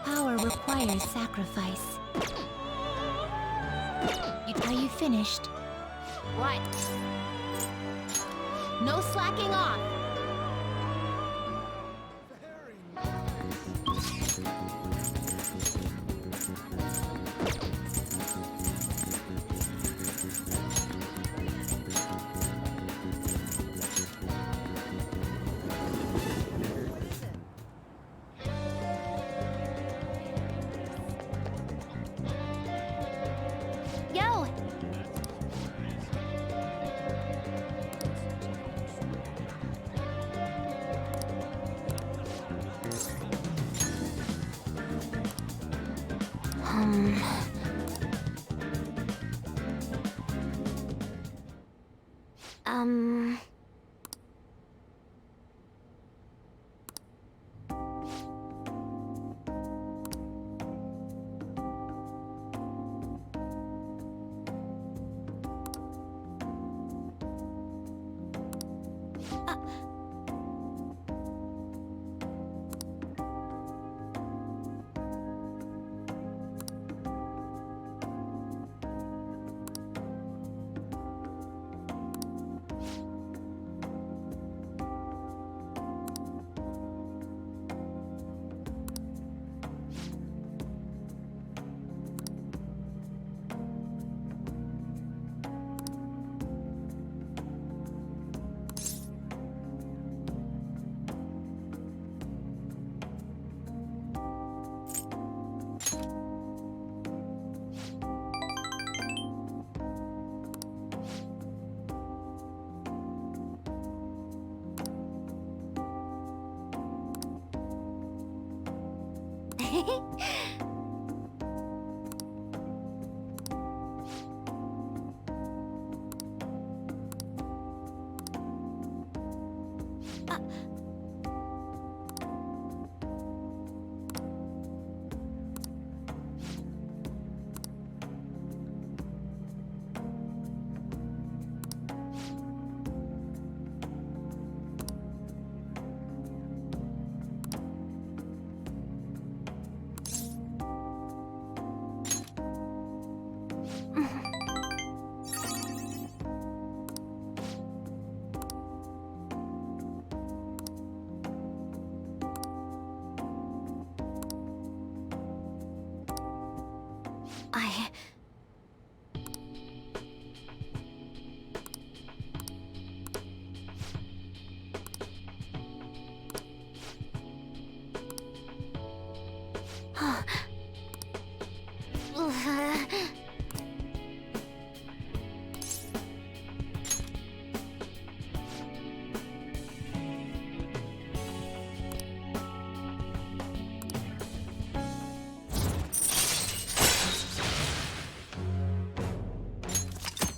Power requires sacrifice. Are you finished? What? No slacking off! Yo!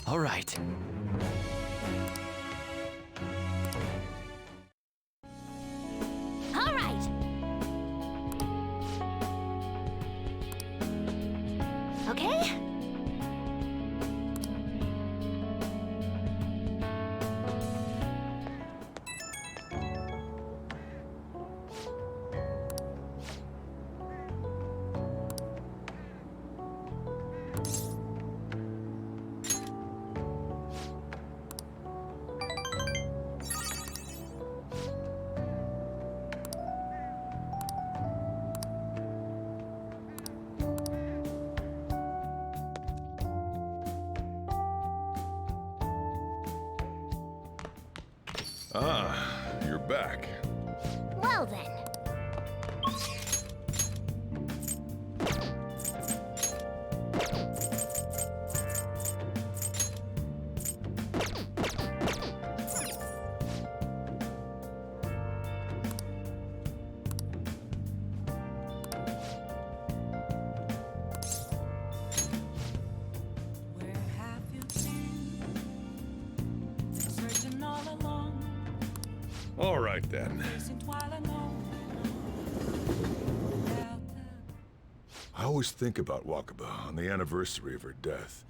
All right. All right. Okay. Ah, you're back. Well then. Where have you been? Searching all along, All right then. isn't while I know. I always think about Wakaba on the anniversary of her death,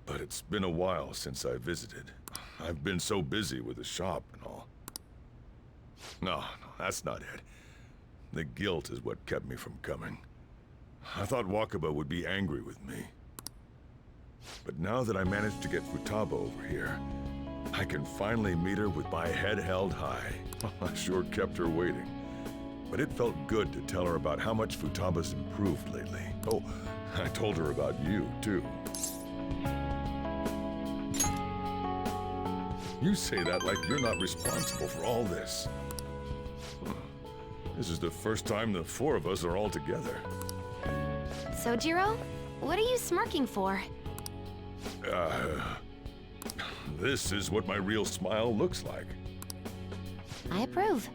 but it's been a while since I visited. I've been so busy with the shop and all. No, that's not it. The guilt is what kept me from coming. I thought Wakaba would be angry with me. But now that I managed to get Futaba over here, I can finally meet her with my head held high. I sure kept her waiting. But it felt good to tell her about how much Futaba's improved lately. Oh, I told her about you, too. You say that like you're not responsible for all this. This is the first time the four of us are all together. Sojiro, what are you smirking for? This is what my real smile looks like. I approve.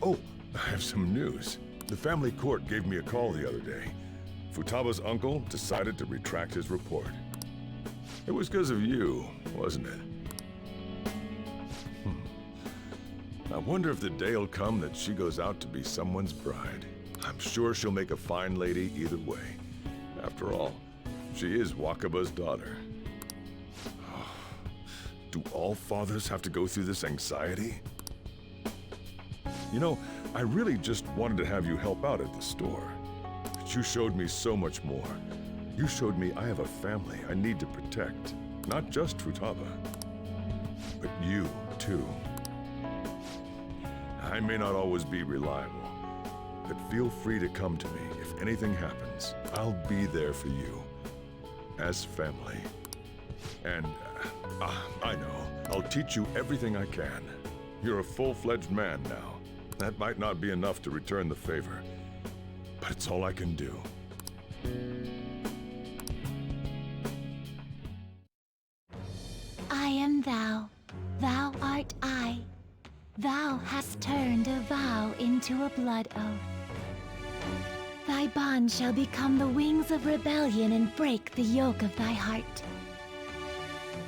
Oh, I have some news. The family court gave me a call the other day. Futaba's uncle decided to retract his report. It was because of you, wasn't it? I wonder if the day will come that she goes out to be someone's bride. I'm sure she'll make a fine lady either way. After all, she is Wakaba's daughter. Do all fathers have to go through this anxiety? You know, I really just wanted to have you help out at the store. But you showed me so much more. You showed me I have a family I need to protect. Not just Futaba, but you, too. I may not always be reliable, but feel free to come to me if anything happens. I'll be there for you, as family. And, I know, I'll teach you everything I can. You're a full-fledged man now. That might not be enough to return the favor, but it's all I can do. I am thou, thou art I. Thou hast turned a vow into a blood oath. Thy bond shall become the wings of rebellion and break the yoke of thy heart.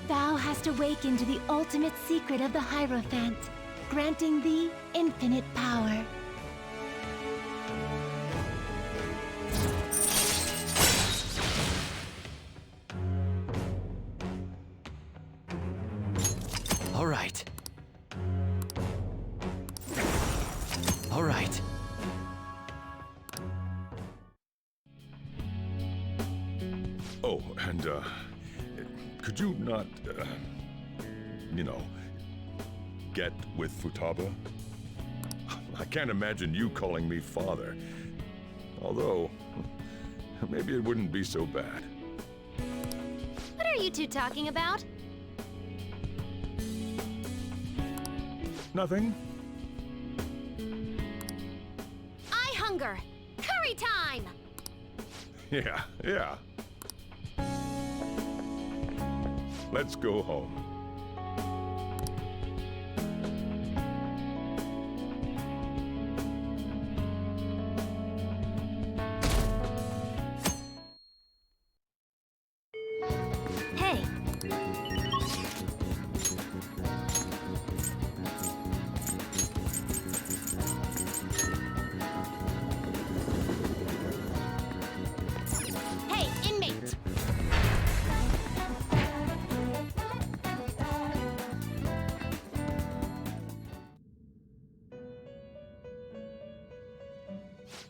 Thou hast awakened to the ultimate secret of the Hierophant, granting thee infinite power. All right. All right. Oh, and, could you not, you know, get with Futaba? I can't imagine you calling me father. Although, maybe it wouldn't be so bad. What are you two talking about? Nothing? I hunger! Curry time! Yeah. Let's go home. Hey! Hey, inmate!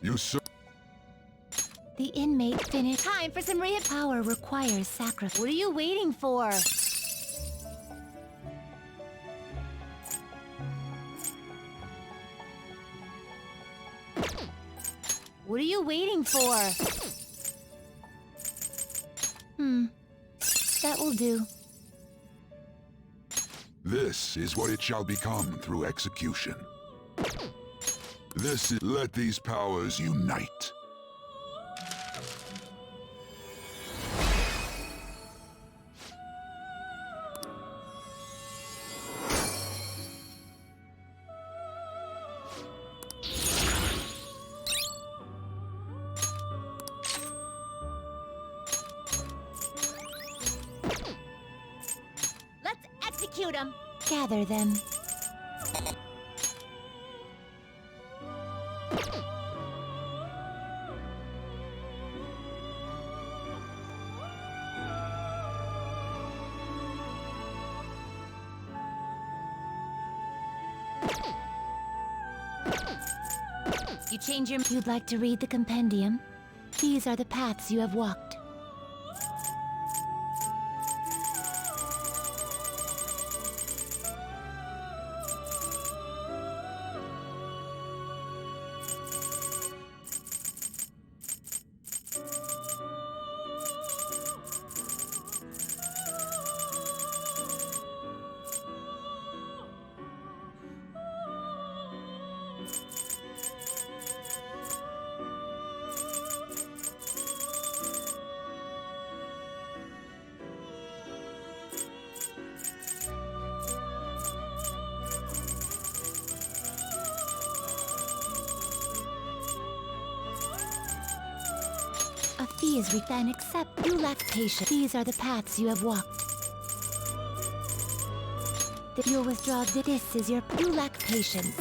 You so The inmate finished. Time for some rehab. Power requires sacrifice. What are you waiting for? What are you waiting for? That will do. This is what it shall become through execution. Let these powers unite. Let's execute them. Gather them. You change your... You'd like to read the compendium? These are the paths you have walked. A fee is then accept. You lack patience. These are the paths you have walked. You'll withdraw. This is your... You lack patience.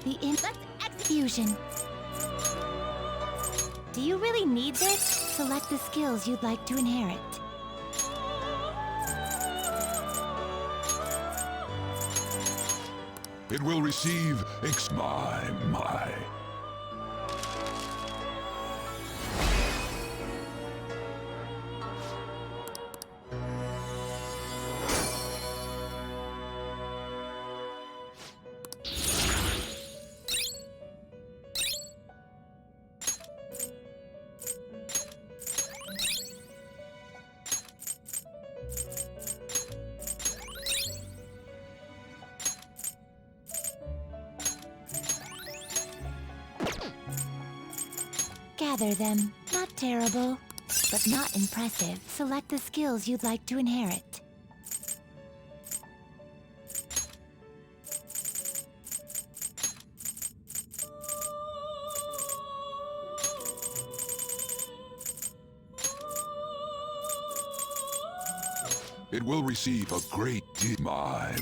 Let's execution. Do you really need this? Select the skills you'd like to inherit. It will receive my. Gather them. Not terrible, but not impressive. Select the skills you'd like to inherit. It will receive a great deal. My.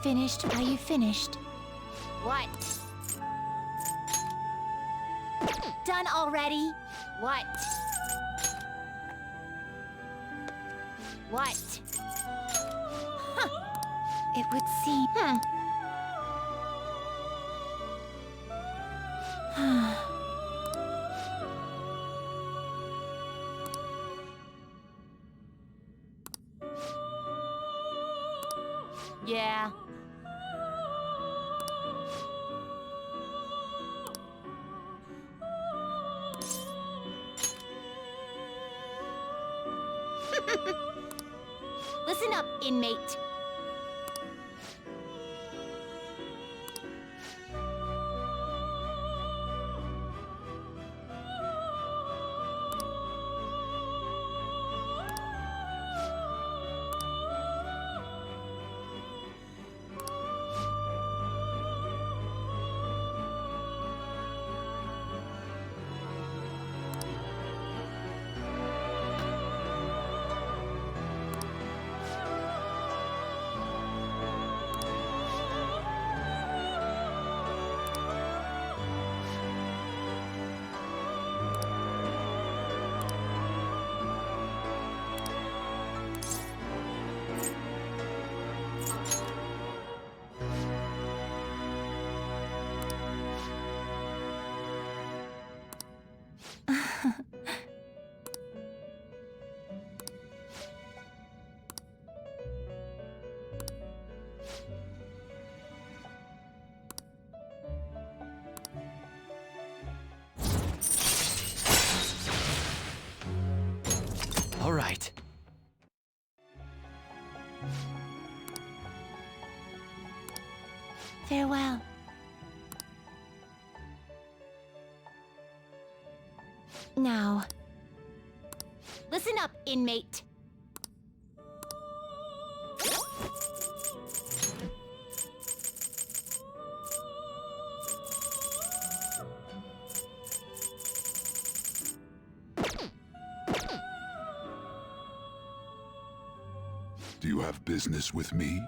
Finished? Are you finished? What? Done already? What? What? It would seem. Yeah. Listen up, inmate. All right. Farewell. Now. Listen up, inmate. Do you have business with me?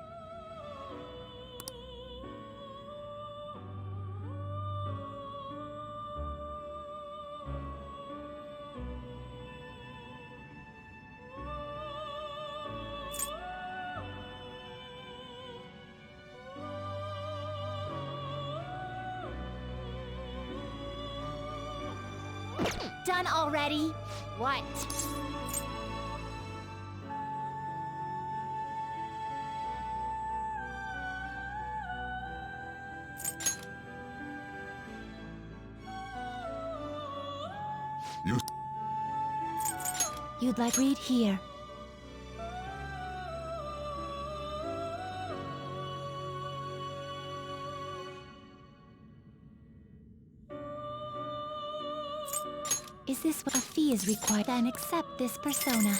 Done already? What? You... You'd like read here. Is this what a fee is required? Then accept this persona.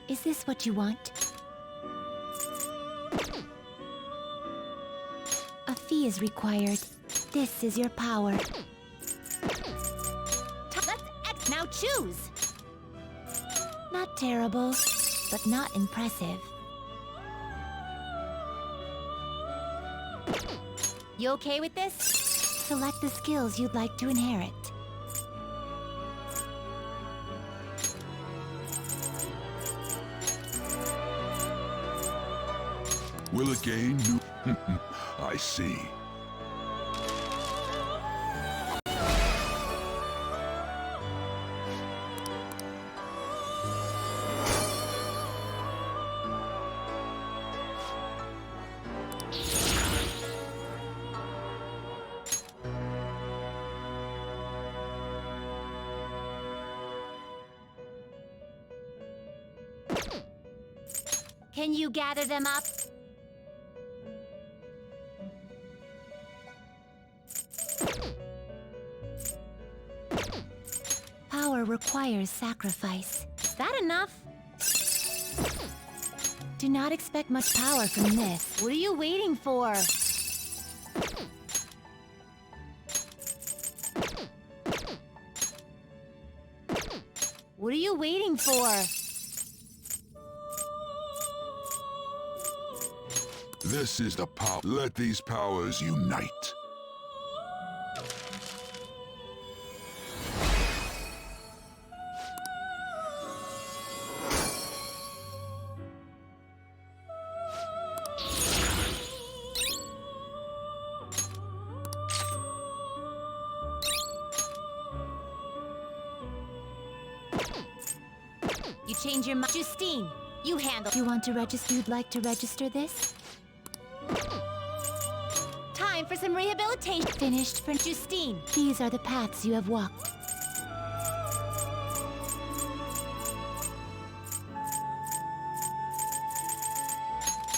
Is this what you want? A fee is required. This is your power. Let's now choose. Not terrible, but not impressive. You okay with this? Select the skills you'd like to inherit. Will it gain new... I see. Can you gather them up? Power requires sacrifice. Is that enough? Do not expect much power from this. What are you waiting for? What are you waiting for? This is the power. Let these powers unite. You change your mind. Justine, you handle. You want to register? You'd like to register this? Time for some rehabilitation. Finished for Justine. These are the paths you have walked.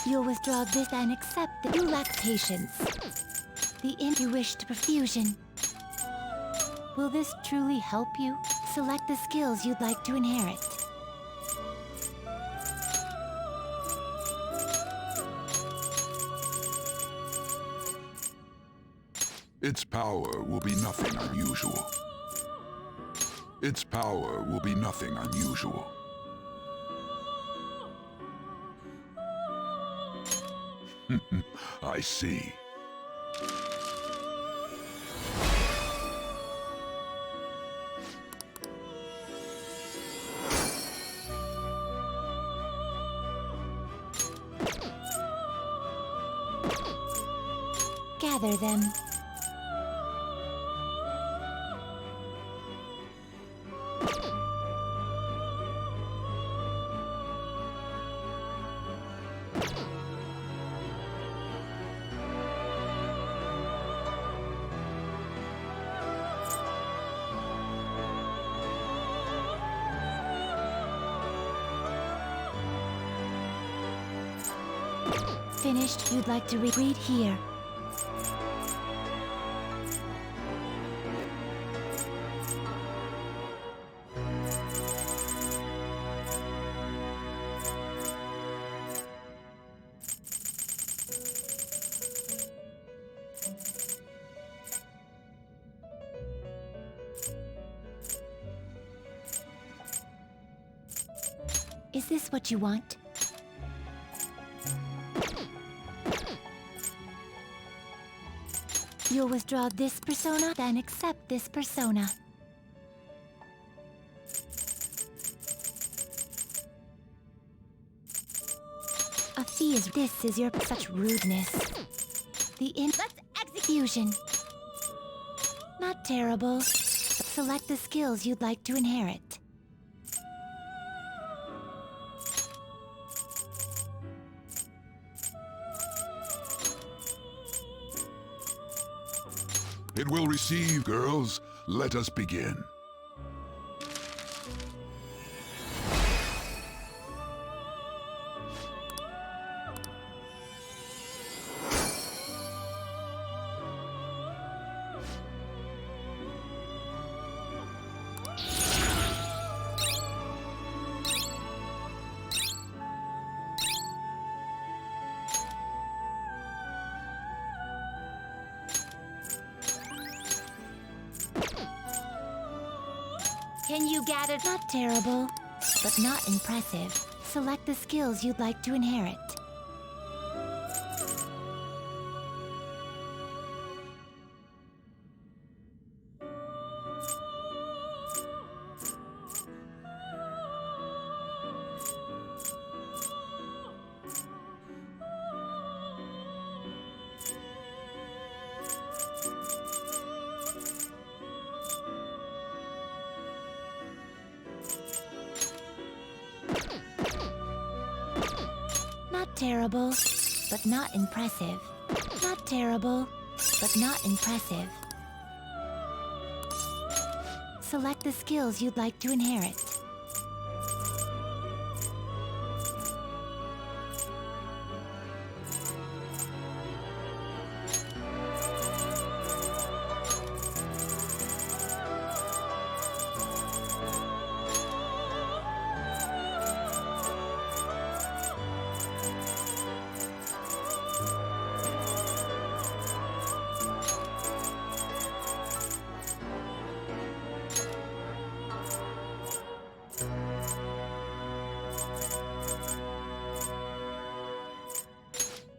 You'll withdraw this and accept that you lack patience. The you wish to perfusion. Will this truly help you? Select the skills you'd like to inherit. Its power will be nothing unusual. Its power will be nothing unusual. I see. Gather them. Finished, you'd like to read here. Is this what you want? You'll withdraw this persona, then accept this persona. A fee is this is your such rudeness. Let's execution. Not terrible. Select the skills you'd like to inherit. It will receive, girls. Let us begin. Can you gather? Not terrible, but not impressive. Select the skills you'd like to inherit. Not terrible, but not impressive. Not terrible, but not impressive. Select the skills you'd like to inherit.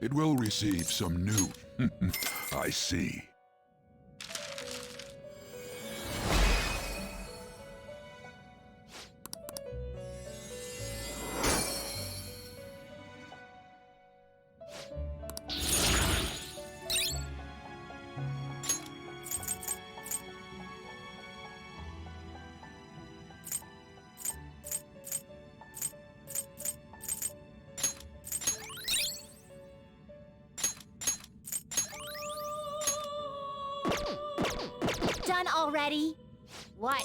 It will receive some new... I see. Done already? What?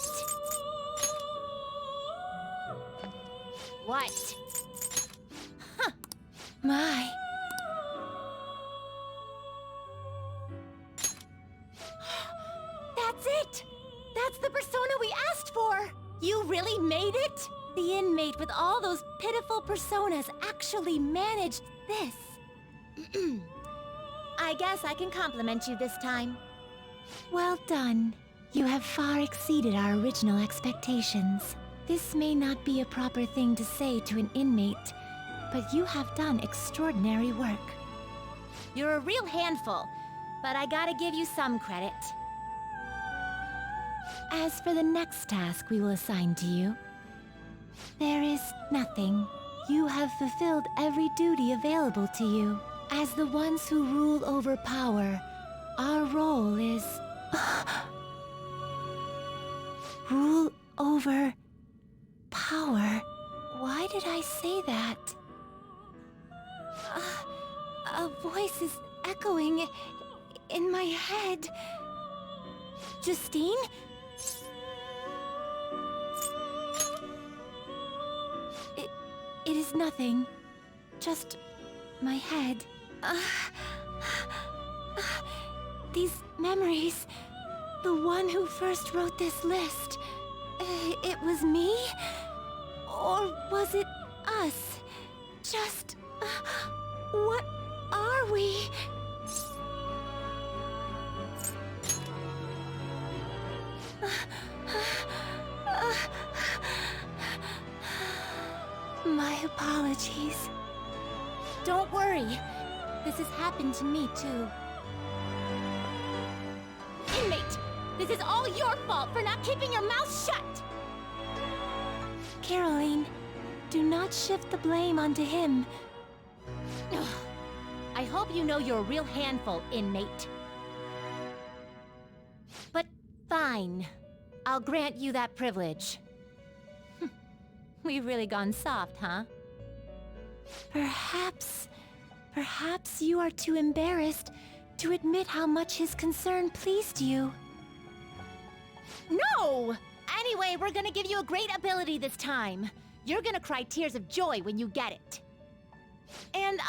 What? Huh. My. That's it! That's the persona we asked for! You really made it? The inmate with all those pitiful personas actually managed this. I guess I can compliment you this time. Well done. You have far exceeded our original expectations. This may not be a proper thing to say to an inmate, but you have done extraordinary work. You're a real handful, but I gotta give you some credit. As for the next task we will assign to you, there is nothing. You have fulfilled every duty available to you. As the ones who rule over power, our role is... rule over... power. Why did I say that? A voice is echoing in my head. Justine? It is nothing. Just my head. These memories. The one who first wrote this list. It was me? Or was it us? Just... what are we? My apologies. Don't worry. This has happened to me too. Inmate! This is all your fault for not keeping your mouth shut! Caroline, do not shift the blame onto him. Ugh. I hope you know you're a real handful, inmate. But fine. I'll grant you that privilege. We've really gone soft, huh? Perhaps you are too embarrassed to admit how much his concern pleased you. No! Anyway, we're gonna give you a great ability this time. You're gonna cry tears of joy when you get it. And,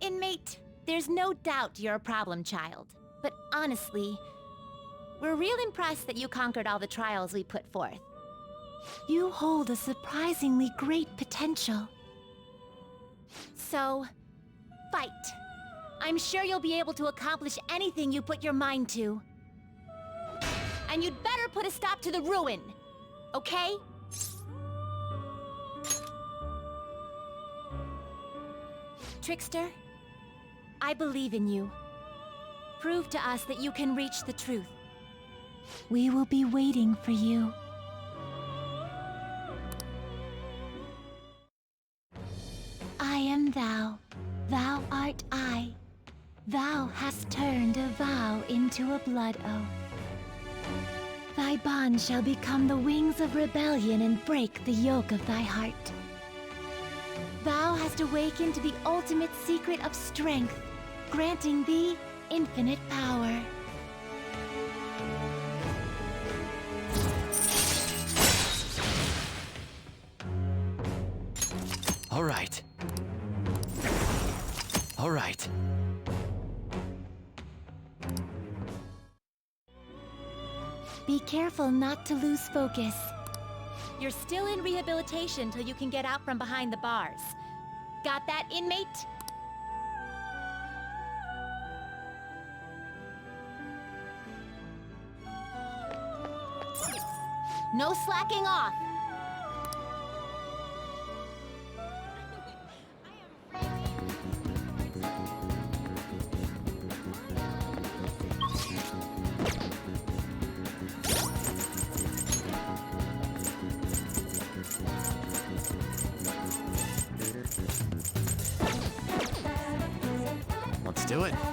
inmate, there's no doubt you're a problem child. But honestly, we're real impressed that you conquered all the trials we put forth. You hold a surprisingly great potential. So, fight. I'm sure you'll be able to accomplish anything you put your mind to. And you'd better put a stop to the ruin, okay? Trickster, I believe in you. Prove to us that you can reach the truth. We will be waiting for you. I am thou, thou art I. Thou hast turned a vow into a blood oath. Thy bond shall become the wings of rebellion and break the yoke of thy heart. Thou hast awakened to the ultimate secret of strength, granting thee infinite power. All right. All right. Be careful not to lose focus. You're still in rehabilitation till you can get out from behind the bars. Got that, inmate? No slacking off. do it.